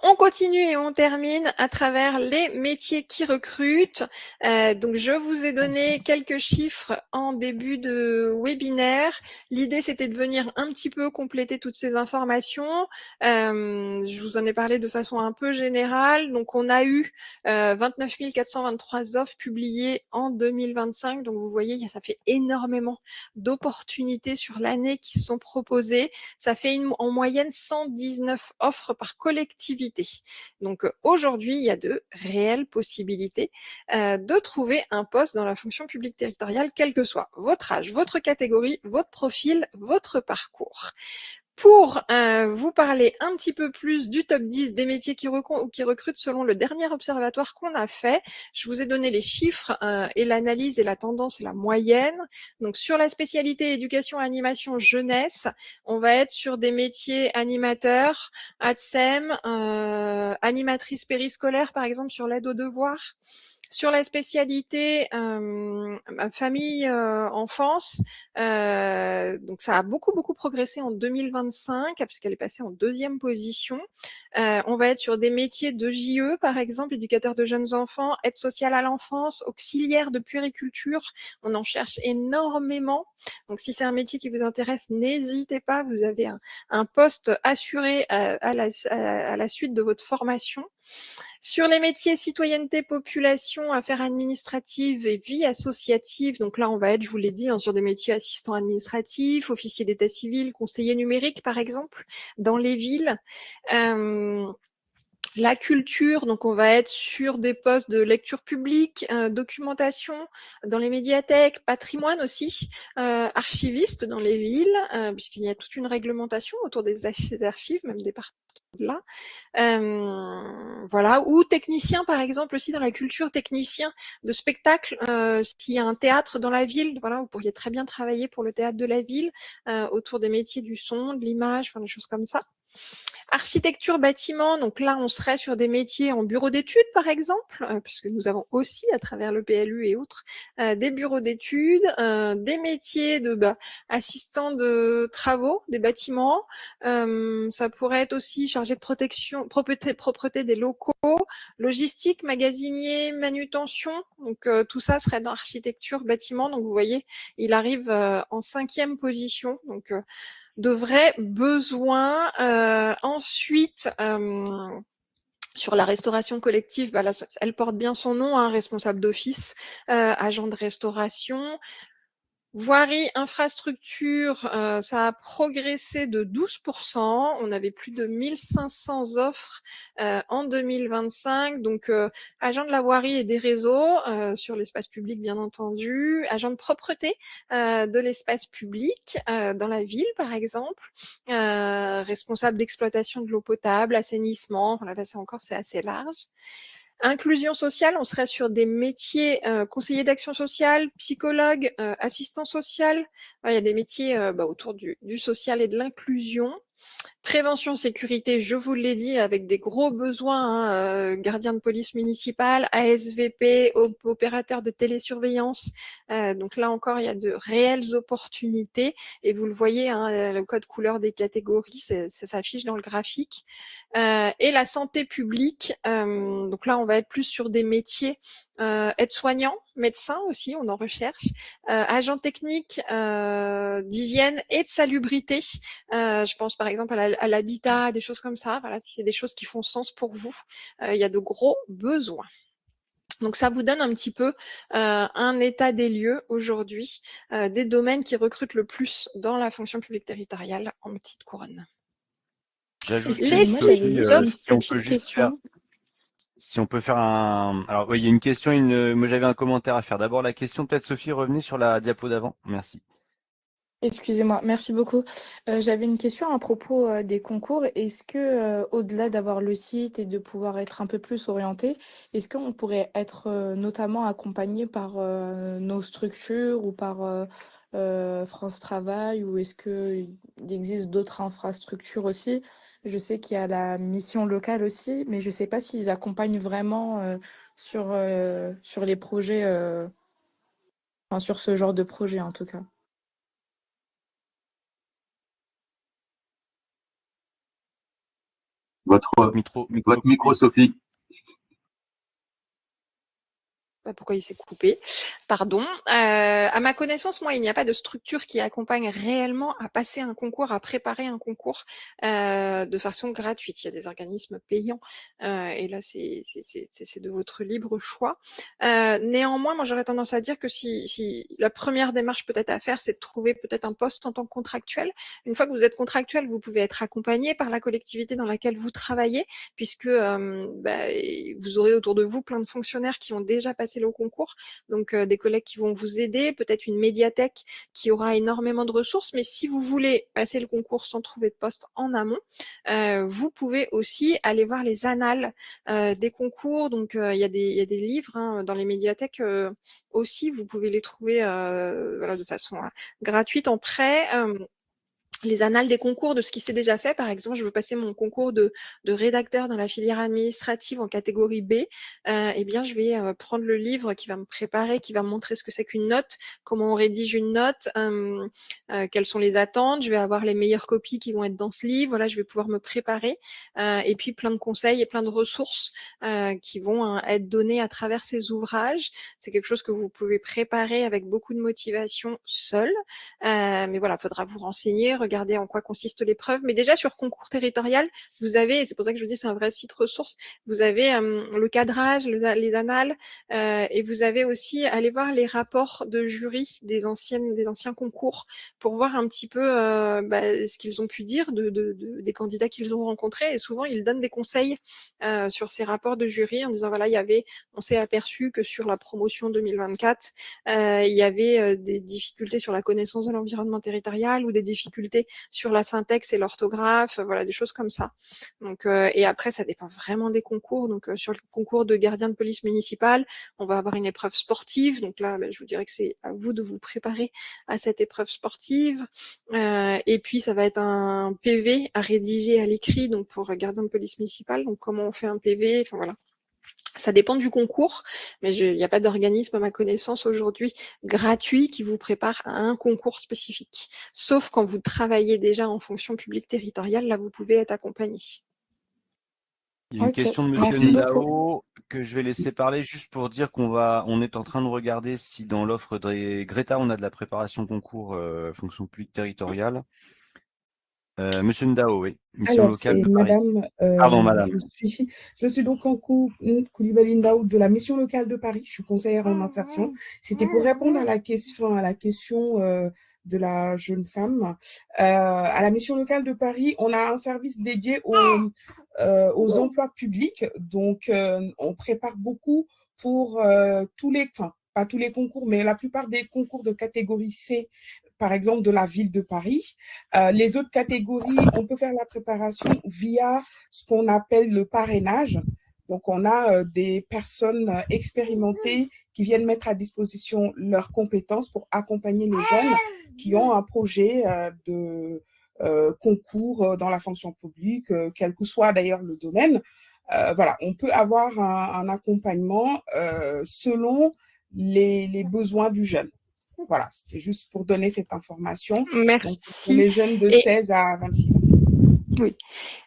On continue et on termine à travers les métiers qui recrutent. Donc, je vous ai donné quelques chiffres en début de webinaire. L'idée, c'était de venir un petit peu compléter toutes ces informations. Je vous en ai parlé de façon un peu générale. Donc, on a eu 29 423 offres publiées en 2025. Donc, vous voyez, ça fait énormément d'opportunités sur l'année qui sont proposées. Ça fait en moyenne 119 offres par collectivité. Donc aujourd'hui, il y a de réelles possibilités de trouver un poste dans la fonction publique territoriale, quel que soit votre âge, votre catégorie, votre profil, votre parcours. Pour vous parler un petit peu plus du top 10 des métiers qui recrutent selon le dernier observatoire qu'on a fait, je vous ai donné les chiffres et l'analyse et la tendance, la moyenne. Donc sur la spécialité éducation, animation, jeunesse, on va être sur des métiers animateurs, ATSEM, animatrice périscolaire par exemple sur l'aide aux devoirs. Sur la spécialité famille, enfance, donc ça a beaucoup progressé en 2025 puisqu'elle est passée en 2e position. On va être sur des métiers de JE, par exemple, éducateur de jeunes enfants, aide sociale à l'enfance, auxiliaire de puériculture. On en cherche énormément. Donc, si c'est un métier qui vous intéresse, n'hésitez pas. Vous avez un poste assuré à la suite de votre formation. Sur les métiers citoyenneté, population, affaires administratives et vie associative, donc là on va être, je vous l'ai dit, sur des métiers assistants administratifs, officier d'état civil, conseiller numérique par exemple, dans les villes. La culture, donc on va être sur des postes de lecture publique, documentation dans les médiathèques, patrimoine aussi, archiviste dans les villes, puisqu'il y a toute une réglementation autour des archives, même des parties de là. Voilà, ou technicien par exemple aussi dans la culture, technicien de spectacle, s'il y a un théâtre dans la ville, voilà, vous pourriez très bien travailler pour le théâtre de la ville, autour des métiers du son, de l'image, enfin des choses comme ça. Architecture bâtiment, donc là on serait sur des métiers en bureau d'études par exemple, puisque nous avons aussi à travers le PLU et autres des bureaux d'études, des métiers de assistant de travaux des bâtiments, ça pourrait être aussi chargé de protection, propreté des locaux, logistique, magasinier, manutention, donc tout ça serait dans architecture bâtiment, donc vous voyez il arrive en 5e position, donc de vrais besoins. Ensuite, sur la restauration collective, là, elle porte bien son nom, hein, responsable d'office, agent de restauration. Voirie, infrastructure, ça a progressé de 12%. On avait plus de 1500 offres en 2025. Donc, agent de la voirie et des réseaux sur l'espace public, bien entendu. Agent de propreté de l'espace public dans la ville, par exemple. Responsable d'exploitation de l'eau potable, assainissement. Voilà, là, c'est assez large. Inclusion sociale, on serait sur des métiers conseiller d'action sociale, psychologue, assistant social. Il y a des métiers autour du social et de l'inclusion. Prévention, sécurité, je vous l'ai dit, avec des gros besoins, hein, gardien de police municipale, ASVP, opérateur de télésurveillance. Donc là encore, il y a de réelles opportunités. Et vous le voyez, hein, le code couleur des catégories, ça s'affiche dans le graphique. Et la santé publique, donc là, on va être plus sur des métiers aide-soignant, médecin aussi, on en recherche, agent technique d'hygiène et de salubrité. Je pense par exemple à l'habitat, des choses comme ça. Voilà, si c'est des choses qui font sens pour vous, il y a de gros besoins. Donc ça vous donne un petit peu un état des lieux aujourd'hui des domaines qui recrutent le plus dans la fonction publique territoriale en petite couronne. J'ajoute les si on peut faire un... Alors oui, il y a une question, moi j'avais un commentaire à faire. D'abord la question, peut-être Sophie, revenez sur la diapo d'avant. Merci. Excusez-moi, merci beaucoup. J'avais une question à propos des concours. Est-ce que, au-delà d'avoir le site et de pouvoir être un peu plus orienté, est-ce qu'on pourrait être notamment accompagné par nos structures ou par France Travail, ou est-ce qu'il existe d'autres infrastructures aussi? Je sais qu'il y a la mission locale aussi, mais je ne sais pas s'ils accompagnent vraiment sur les projets, enfin, sur ce genre de projet en tout cas. Votre micro, Sophie. Pourquoi il s'est coupé, pardon. À ma connaissance, moi, il n'y a pas de structure qui accompagne réellement à passer un concours, à préparer un concours de façon gratuite. Il y a des organismes payants et là, c'est de votre libre choix. Néanmoins, moi, j'aurais tendance à dire que si la première démarche peut-être à faire, c'est de trouver peut-être un poste en tant que contractuel. Une fois que vous êtes contractuel, vous pouvez être accompagné par la collectivité dans laquelle vous travaillez, puisque vous aurez autour de vous plein de fonctionnaires qui ont déjà passé le concours, donc des collègues qui vont vous aider, peut-être une médiathèque qui aura énormément de ressources, mais si vous voulez passer le concours sans trouver de poste en amont, vous pouvez aussi aller voir les annales des concours, donc il y a des livres hein, dans les médiathèques aussi, vous pouvez les trouver voilà, de façon gratuite en prêt. Les annales des concours de ce qui s'est déjà fait. Par exemple, je veux passer mon concours de rédacteur dans la filière administrative en catégorie B. Eh bien, je vais prendre le livre qui va me préparer, qui va me montrer ce que c'est qu'une note, comment on rédige une note, quelles sont les attentes. Je vais avoir les meilleures copies qui vont être dans ce livre. Voilà, je vais pouvoir me préparer. Et puis, plein de conseils et plein de ressources qui vont être données à travers ces ouvrages. C'est quelque chose que vous pouvez préparer avec beaucoup de motivation seul. Mais voilà, il faudra vous renseigner, regarder regarder en quoi consiste l'épreuve. Mais déjà sur concours territorial, vous avez, et c'est pour ça que je vous dis c'est un vrai site ressource, vous avez le cadrage, les annales, et vous avez aussi, allez voir les rapports de jury des anciens concours pour voir un petit peu ce qu'ils ont pu dire des candidats qu'ils ont rencontrés. Et souvent, ils donnent des conseils sur ces rapports de jury en disant voilà, on s'est aperçu que sur la promotion 2024, il y avait des difficultés sur la connaissance de l'environnement territorial ou des difficultés sur la syntaxe et l'orthographe, voilà, des choses comme ça. Donc, et après, ça dépend vraiment des concours. Donc, sur le concours de gardien de police municipale, on va avoir une épreuve sportive. Donc là, je vous dirais que c'est à vous de vous préparer à cette épreuve sportive. Et puis, ça va être un PV à rédiger à l'écrit, donc pour gardien de police municipale. Donc, comment on fait un PV, enfin voilà. Ça dépend du concours, mais il n'y a pas d'organisme, à ma connaissance, aujourd'hui gratuit qui vous prépare à un concours spécifique. Sauf quand vous travaillez déjà en fonction publique territoriale, là, vous pouvez être accompagné. Il y a une question de Monsieur Ndao que je vais laisser parler juste pour dire on est en train de regarder si dans l'offre de Greta, on a de la préparation concours fonction publique territoriale. Monsieur Ndao, oui. Mission Alors, locale c'est de Paris. Madame. Pardon, Madame. Je suis donc Koulibaly Ndao de la mission locale de Paris. Je suis conseillère en insertion. C'était pour répondre à la question de la jeune femme. À la mission locale de Paris, on a un service dédié aux emplois publics. Donc, on prépare beaucoup pour pas tous les concours, mais la plupart des concours de catégorie C, par exemple de la ville de Paris. Les autres catégories, on peut faire la préparation via ce qu'on appelle le parrainage. Donc, on a des personnes expérimentées qui viennent mettre à disposition leurs compétences pour accompagner les jeunes qui ont un projet de concours dans la fonction publique, quel que soit d'ailleurs le domaine. Voilà, on peut avoir un accompagnement selon les besoins du jeune. Voilà, c'était juste pour donner cette information. Merci. Donc, pour les jeunes de 16 à 26 ans. Oui,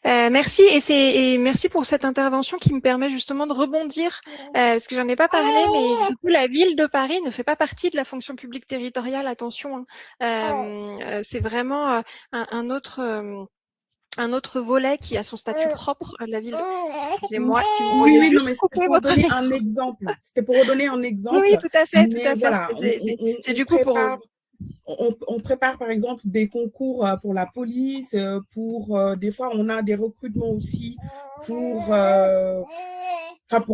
merci et merci pour cette intervention qui me permet justement de rebondir parce que j'en ai pas parlé, mais du coup la ville de Paris ne fait pas partie de la fonction publique territoriale. Attention, c'est vraiment un autre volet qui a son statut propre à la ville. Excusez-moi, si vous oui, voulez non, mais c'était pour donner micro. un exemple. C'était pour donner un exemple. Oui, tout à fait, tout à fait. Voilà, c'est du coup pour. On prépare par exemple des concours pour la police, des fois on a des recrutements aussi pour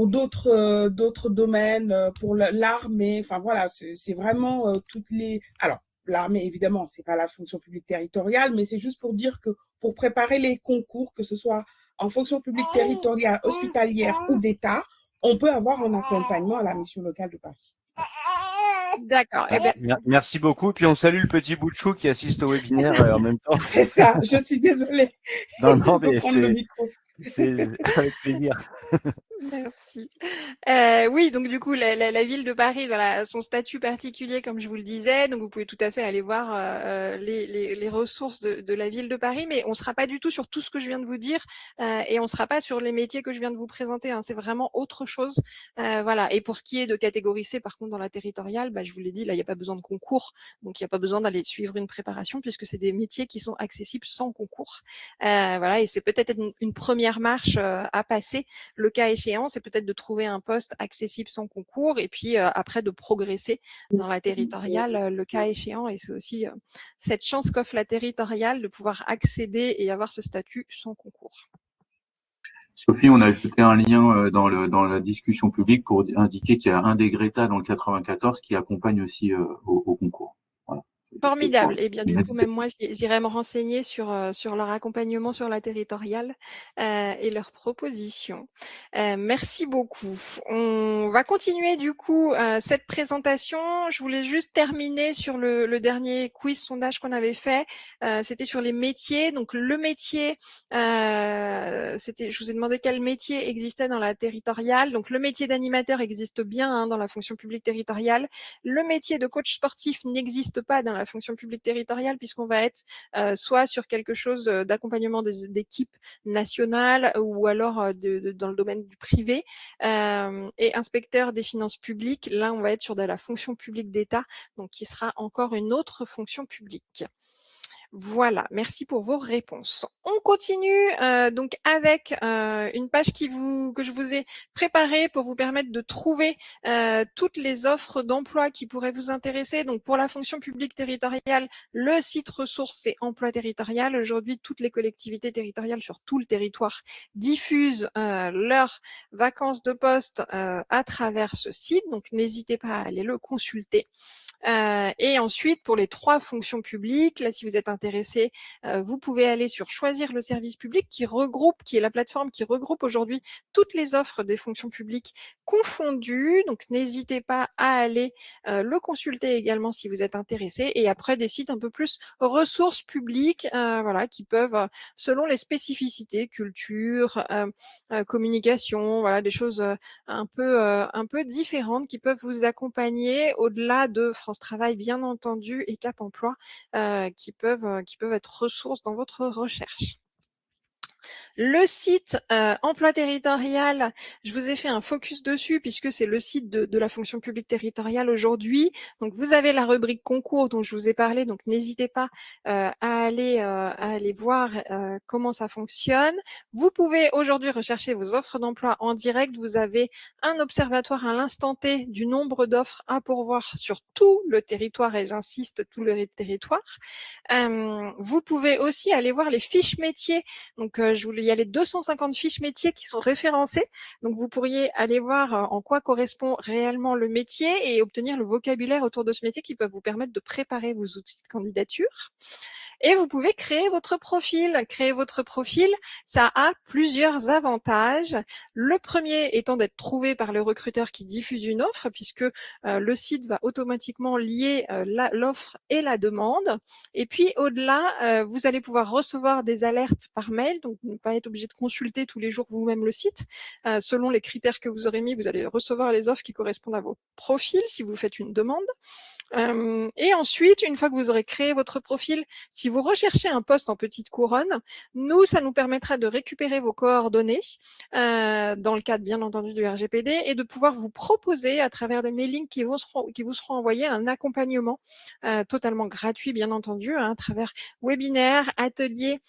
d'autres domaines, pour l'armée. Enfin voilà, c'est vraiment toutes les. Alors l'armée évidemment c'est pas la fonction publique territoriale, mais c'est juste pour dire que pour préparer les concours, que ce soit en fonction publique territoriale, hospitalière ou d'État, on peut avoir un accompagnement à la mission locale de Paris. D'accord. Merci beaucoup. Et puis on salue le petit bout de chou qui assiste au webinaire en même temps. C'est ça, je suis désolée. Non, mais c'est avec plaisir. Merci. Oui, donc du coup, la ville de Paris, voilà, a son statut particulier, comme je vous le disais. Donc, vous pouvez tout à fait aller voir les ressources de la ville de Paris, mais on ne sera pas du tout sur tout ce que je viens de vous dire et on ne sera pas sur les métiers que je viens de vous présenter. Hein, c'est vraiment autre chose. Voilà. Et pour ce qui est de catégorie C, par contre, dans la territoriale, je vous l'ai dit, là, il n'y a pas besoin de concours, donc il n'y a pas besoin d'aller suivre une préparation puisque c'est des métiers qui sont accessibles sans concours. Voilà, et c'est peut-être une première marche à passer. Le cas échéant, c'est peut-être de trouver un poste accessible sans concours et puis après de progresser dans la territoriale le cas échéant. Et c'est aussi cette chance qu'offre la territoriale de pouvoir accéder et avoir ce statut sans concours. Sophie, on a ajouté un lien dans la discussion publique pour indiquer qu'il y a un des Greta dans le 94 qui accompagne aussi au concours. Voilà. Formidable. Et bien du coup, même moi, j'irai me renseigner sur leur accompagnement sur la territoriale et leurs propositions. Merci beaucoup. On va continuer du coup cette présentation. Je voulais juste terminer sur le dernier quiz sondage qu'on avait fait. C'était sur les métiers. Donc le métier, je vous ai demandé quel métier existait dans la territoriale. Donc le métier d'animateur existe bien dans la fonction publique territoriale. Le métier de coach sportif n'existe pas dans la fonction publique territoriale puisqu'on va être soit sur quelque chose d'accompagnement d'équipes nationales ou alors dans le domaine du privé et inspecteur des finances publiques. Là, on va être sur de la fonction publique d'État, donc qui sera encore une autre fonction publique. Voilà, merci pour vos réponses. On continue donc avec une page que je vous ai préparée pour vous permettre de trouver toutes les offres d'emploi qui pourraient vous intéresser. Donc pour la fonction publique territoriale, le site ressources c'est Emploi territorial. Aujourd'hui, toutes les collectivités territoriales sur tout le territoire diffusent leurs vacances de poste à travers ce site. Donc n'hésitez pas à aller le consulter. Et ensuite, pour les 3 fonctions publiques, là, si vous êtes intéressé, vous pouvez aller sur Choisir le service public qui est la plateforme qui regroupe aujourd'hui toutes les offres des fonctions publiques confondues. Donc, n'hésitez pas à aller le consulter également si vous êtes intéressé. Et après, des sites un peu plus ressources publiques, voilà, qui peuvent, selon les spécificités, culture, communication, voilà, des choses un peu différentes qui peuvent vous accompagner au-delà de France Travail, bien entendu, et Cap Emploi, qui peuvent être ressources dans votre recherche. Le site emploi territorial, je vous ai fait un focus dessus puisque c'est le site de la fonction publique territoriale aujourd'hui. Donc vous avez la rubrique concours dont je vous ai parlé, donc n'hésitez pas à aller voir comment ça fonctionne. Vous pouvez aujourd'hui rechercher vos offres d'emploi en direct. Vous avez un observatoire à l'instant T du nombre d'offres à pourvoir sur tout le territoire, et j'insiste, tout le territoire. Vous pouvez aussi aller voir les fiches métiers. Donc, il y a les 250 fiches métiers qui sont référencées. Donc, vous pourriez aller voir en quoi correspond réellement le métier et obtenir le vocabulaire autour de ce métier qui peuvent vous permettre de préparer vos outils de candidature. Et vous pouvez créer votre profil. Créer votre profil, ça a plusieurs avantages. Le premier étant d'être trouvé par le recruteur qui diffuse une offre, puisque le site va automatiquement lier l'offre et la demande. Et puis au-delà, vous allez pouvoir recevoir des alertes par mail, donc ne pas être obligé de consulter tous les jours vous-même le site. Selon les critères que vous aurez mis, vous allez recevoir les offres qui correspondent à vos profils si vous faites une demande. Et ensuite, une fois que vous aurez créé votre profil, si vous recherchez un poste en petite couronne, ça nous permettra de récupérer vos coordonnées dans le cadre bien entendu du RGPD et de pouvoir vous proposer à travers des mailings qui vous seront envoyés un accompagnement totalement gratuit bien entendu à travers webinaires, ateliers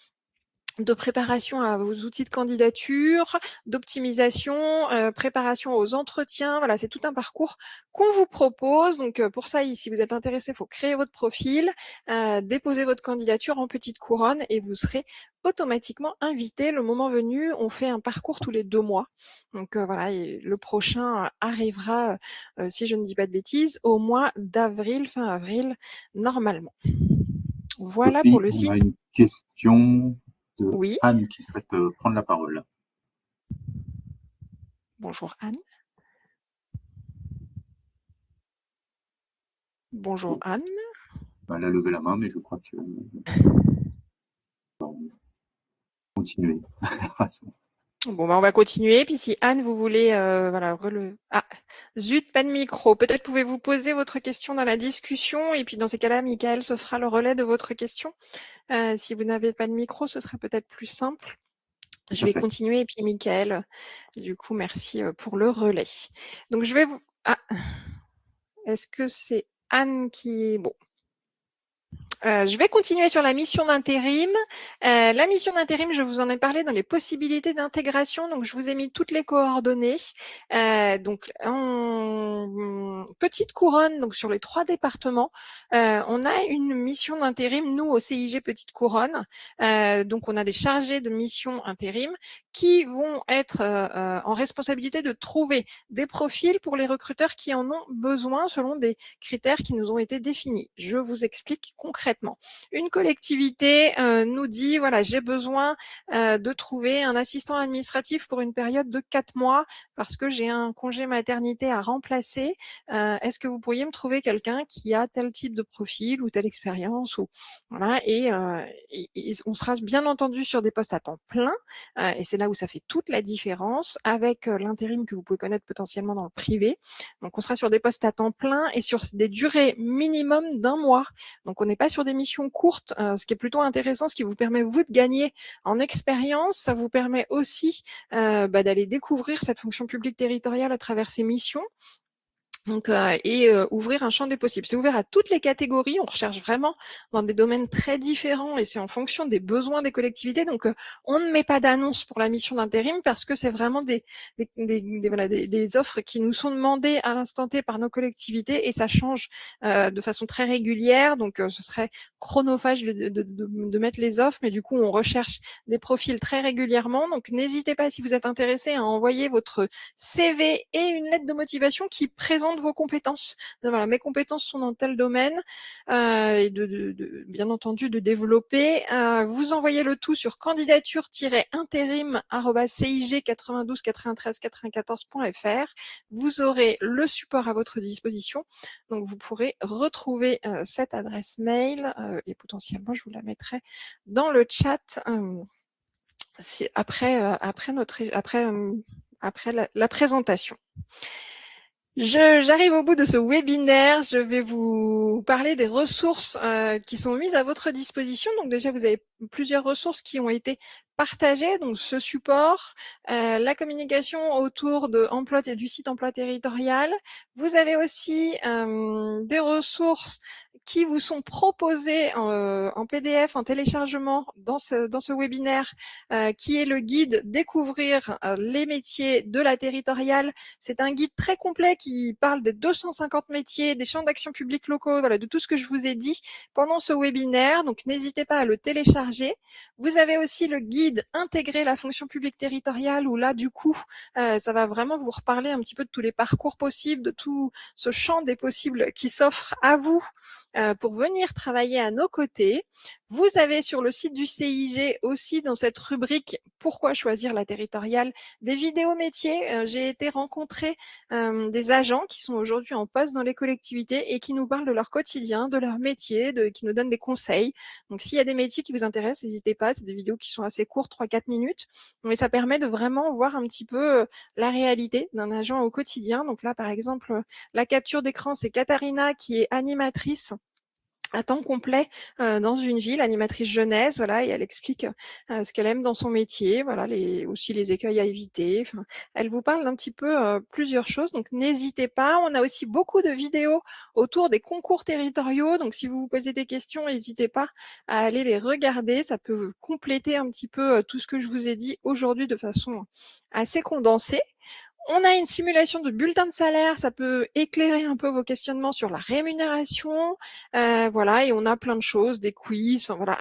de préparation à vos outils de candidature, d'optimisation, préparation aux entretiens. Voilà, c'est tout un parcours qu'on vous propose. Donc pour ça, si vous êtes intéressé, il faut créer votre profil, déposer votre candidature en petite couronne et vous serez automatiquement invité. Le moment venu, on fait un parcours tous les 2 mois. Donc voilà, et le prochain arrivera, si je ne dis pas de bêtises, au mois d'avril, fin avril, normalement. Voilà Sophie, pour le site. On a une question de Oui. Anne qui souhaite prendre la parole. Bonjour Anne. Bonjour Anne. Elle a levé la main, mais je crois que continuer. Bon, on va continuer. Puis si Anne, vous voulez relever. Ah, zut, pas de micro. Peut-être pouvez-vous poser votre question dans la discussion. Et puis dans ces cas-là, Michael se fera le relais de votre question. Si vous n'avez pas de micro, ce sera peut-être plus simple. Je vais continuer. Et puis Michael, du coup, merci pour le relais. Donc je vais vous. Ah, est-ce que c'est Anne qui. Bon. Je vais continuer sur la mission d'intérim. La mission d'intérim, je vous en ai parlé dans les possibilités d'intégration. Donc, je vous ai mis toutes les coordonnées. Donc, en petite couronne, donc sur les 3 départements, on a une mission d'intérim, nous, au CIG Petite Couronne. Donc, on a des chargés de mission intérim qui vont être en responsabilité de trouver des profils pour les recruteurs qui en ont besoin selon des critères qui nous ont été définis. Je vous explique concrètement. Une collectivité nous dit, voilà, j'ai besoin de trouver un assistant administratif pour une période de 4 mois parce que j'ai un congé maternité à remplacer. Est-ce que vous pourriez me trouver quelqu'un qui a tel type de profil ou telle expérience ou voilà, et on sera bien entendu sur des postes à temps plein et c'est là où ça fait toute la différence avec l'intérim que vous pouvez connaître potentiellement dans le privé. Donc, on sera sur des postes à temps plein et sur des durées minimum d'1 mois. Donc, on n'est pas sur des missions courtes, ce qui est plutôt intéressant, ce qui vous permet, vous, de gagner en expérience. Ça vous permet aussi d'aller découvrir cette fonction publique territoriale à travers ces missions. Donc, ouvrir un champ des possibles. C'est ouvert à toutes les catégories. On recherche vraiment dans des domaines très différents et c'est en fonction des besoins des collectivités. Donc, on ne met pas d'annonce pour la mission d'intérim parce que c'est vraiment des offres qui nous sont demandées à l'instant T par nos collectivités et ça change de façon très régulière. Donc, ce serait chronophage de mettre les offres, mais du coup, on recherche des profils très régulièrement. Donc, n'hésitez pas, si vous êtes intéressé, à envoyer votre CV et une lettre de motivation qui présente vos compétences. Voilà, mes compétences sont dans tel domaine et bien entendu de développer. Vous envoyez le tout sur candidature-intérim@cig929394.fr. Vous aurez le support à votre disposition, donc vous pourrez retrouver cette adresse mail et potentiellement je vous la mettrai dans le chat après la présentation. J'arrive au bout de ce webinaire. Je vais vous parler des ressources qui sont mises à votre disposition. Donc déjà, vous avez plusieurs ressources qui ont été partagées. Donc ce support, la communication autour de emploi et du site emploi territorial. Vous avez aussi des ressources qui vous sont proposées en PDF, en téléchargement dans ce webinaire, qui est le guide Découvrir les métiers de la territoriale. C'est un guide très complet qui parle des 250 métiers, des champs d'action publics locaux, voilà, de tout ce que je vous ai dit pendant ce webinaire. Donc, n'hésitez pas à le télécharger. Vous avez aussi le guide Intégrer la fonction publique territoriale où là, du coup, ça va vraiment vous reparler un petit peu de tous les parcours possibles, de tout ce champ des possibles qui s'offre à vous pour venir travailler à nos côtés. Vous avez sur le site du CIG aussi dans cette rubrique Pourquoi choisir la territoriale des vidéos métiers. J'ai été rencontrer des agents qui sont aujourd'hui en poste dans les collectivités et qui nous parlent de leur quotidien, de leur métier, qui nous donnent des conseils. Donc s'il y a des métiers qui vous intéressent, n'hésitez pas, c'est des vidéos qui sont assez courtes, 3-4 minutes, mais ça permet de vraiment voir un petit peu la réalité d'un agent au quotidien. Donc là, par exemple, la capture d'écran, c'est Katharina qui est animatrice à temps complet dans une ville, animatrice jeunesse, voilà, et elle explique ce qu'elle aime dans son métier, voilà, aussi les écueils à éviter. Enfin, elle vous parle d'un petit peu plusieurs choses, donc n'hésitez pas. On a aussi beaucoup de vidéos autour des concours territoriaux, donc si vous vous posez des questions, n'hésitez pas à aller les regarder. Ça peut compléter un petit peu tout ce que je vous ai dit aujourd'hui de façon assez condensée. On a une simulation de bulletin de salaire, ça peut éclairer un peu vos questionnements sur la rémunération, voilà, et on a plein de choses, des quiz, enfin voilà,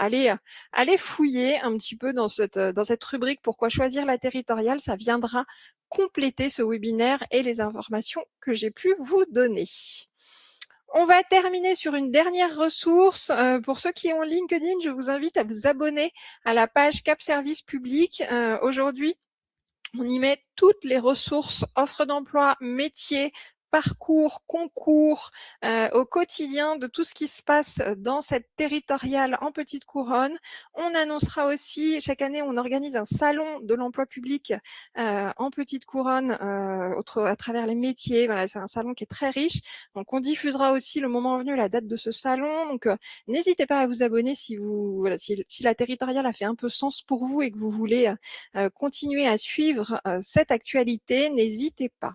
allez fouiller un petit peu dans cette rubrique Pourquoi choisir la territoriale, ça viendra compléter ce webinaire et les informations que j'ai pu vous donner. On va terminer sur une dernière ressource. Pour ceux qui ont LinkedIn, je vous invite à vous abonner à la page Cap Service Public. Aujourd'hui, on y met toutes les ressources, offres d'emploi, métiers, parcours, concours, au quotidien de tout ce qui se passe dans cette territoriale en Petite Couronne. On annoncera aussi, chaque année, on organise un salon de l'emploi public en Petite Couronne à travers les métiers. Voilà, c'est un salon qui est très riche. Donc, on diffusera aussi le moment venu la date de ce salon. Donc, n'hésitez pas à vous abonner si la territoriale a fait un peu sens pour vous et que vous voulez continuer à suivre cette actualité. N'hésitez pas.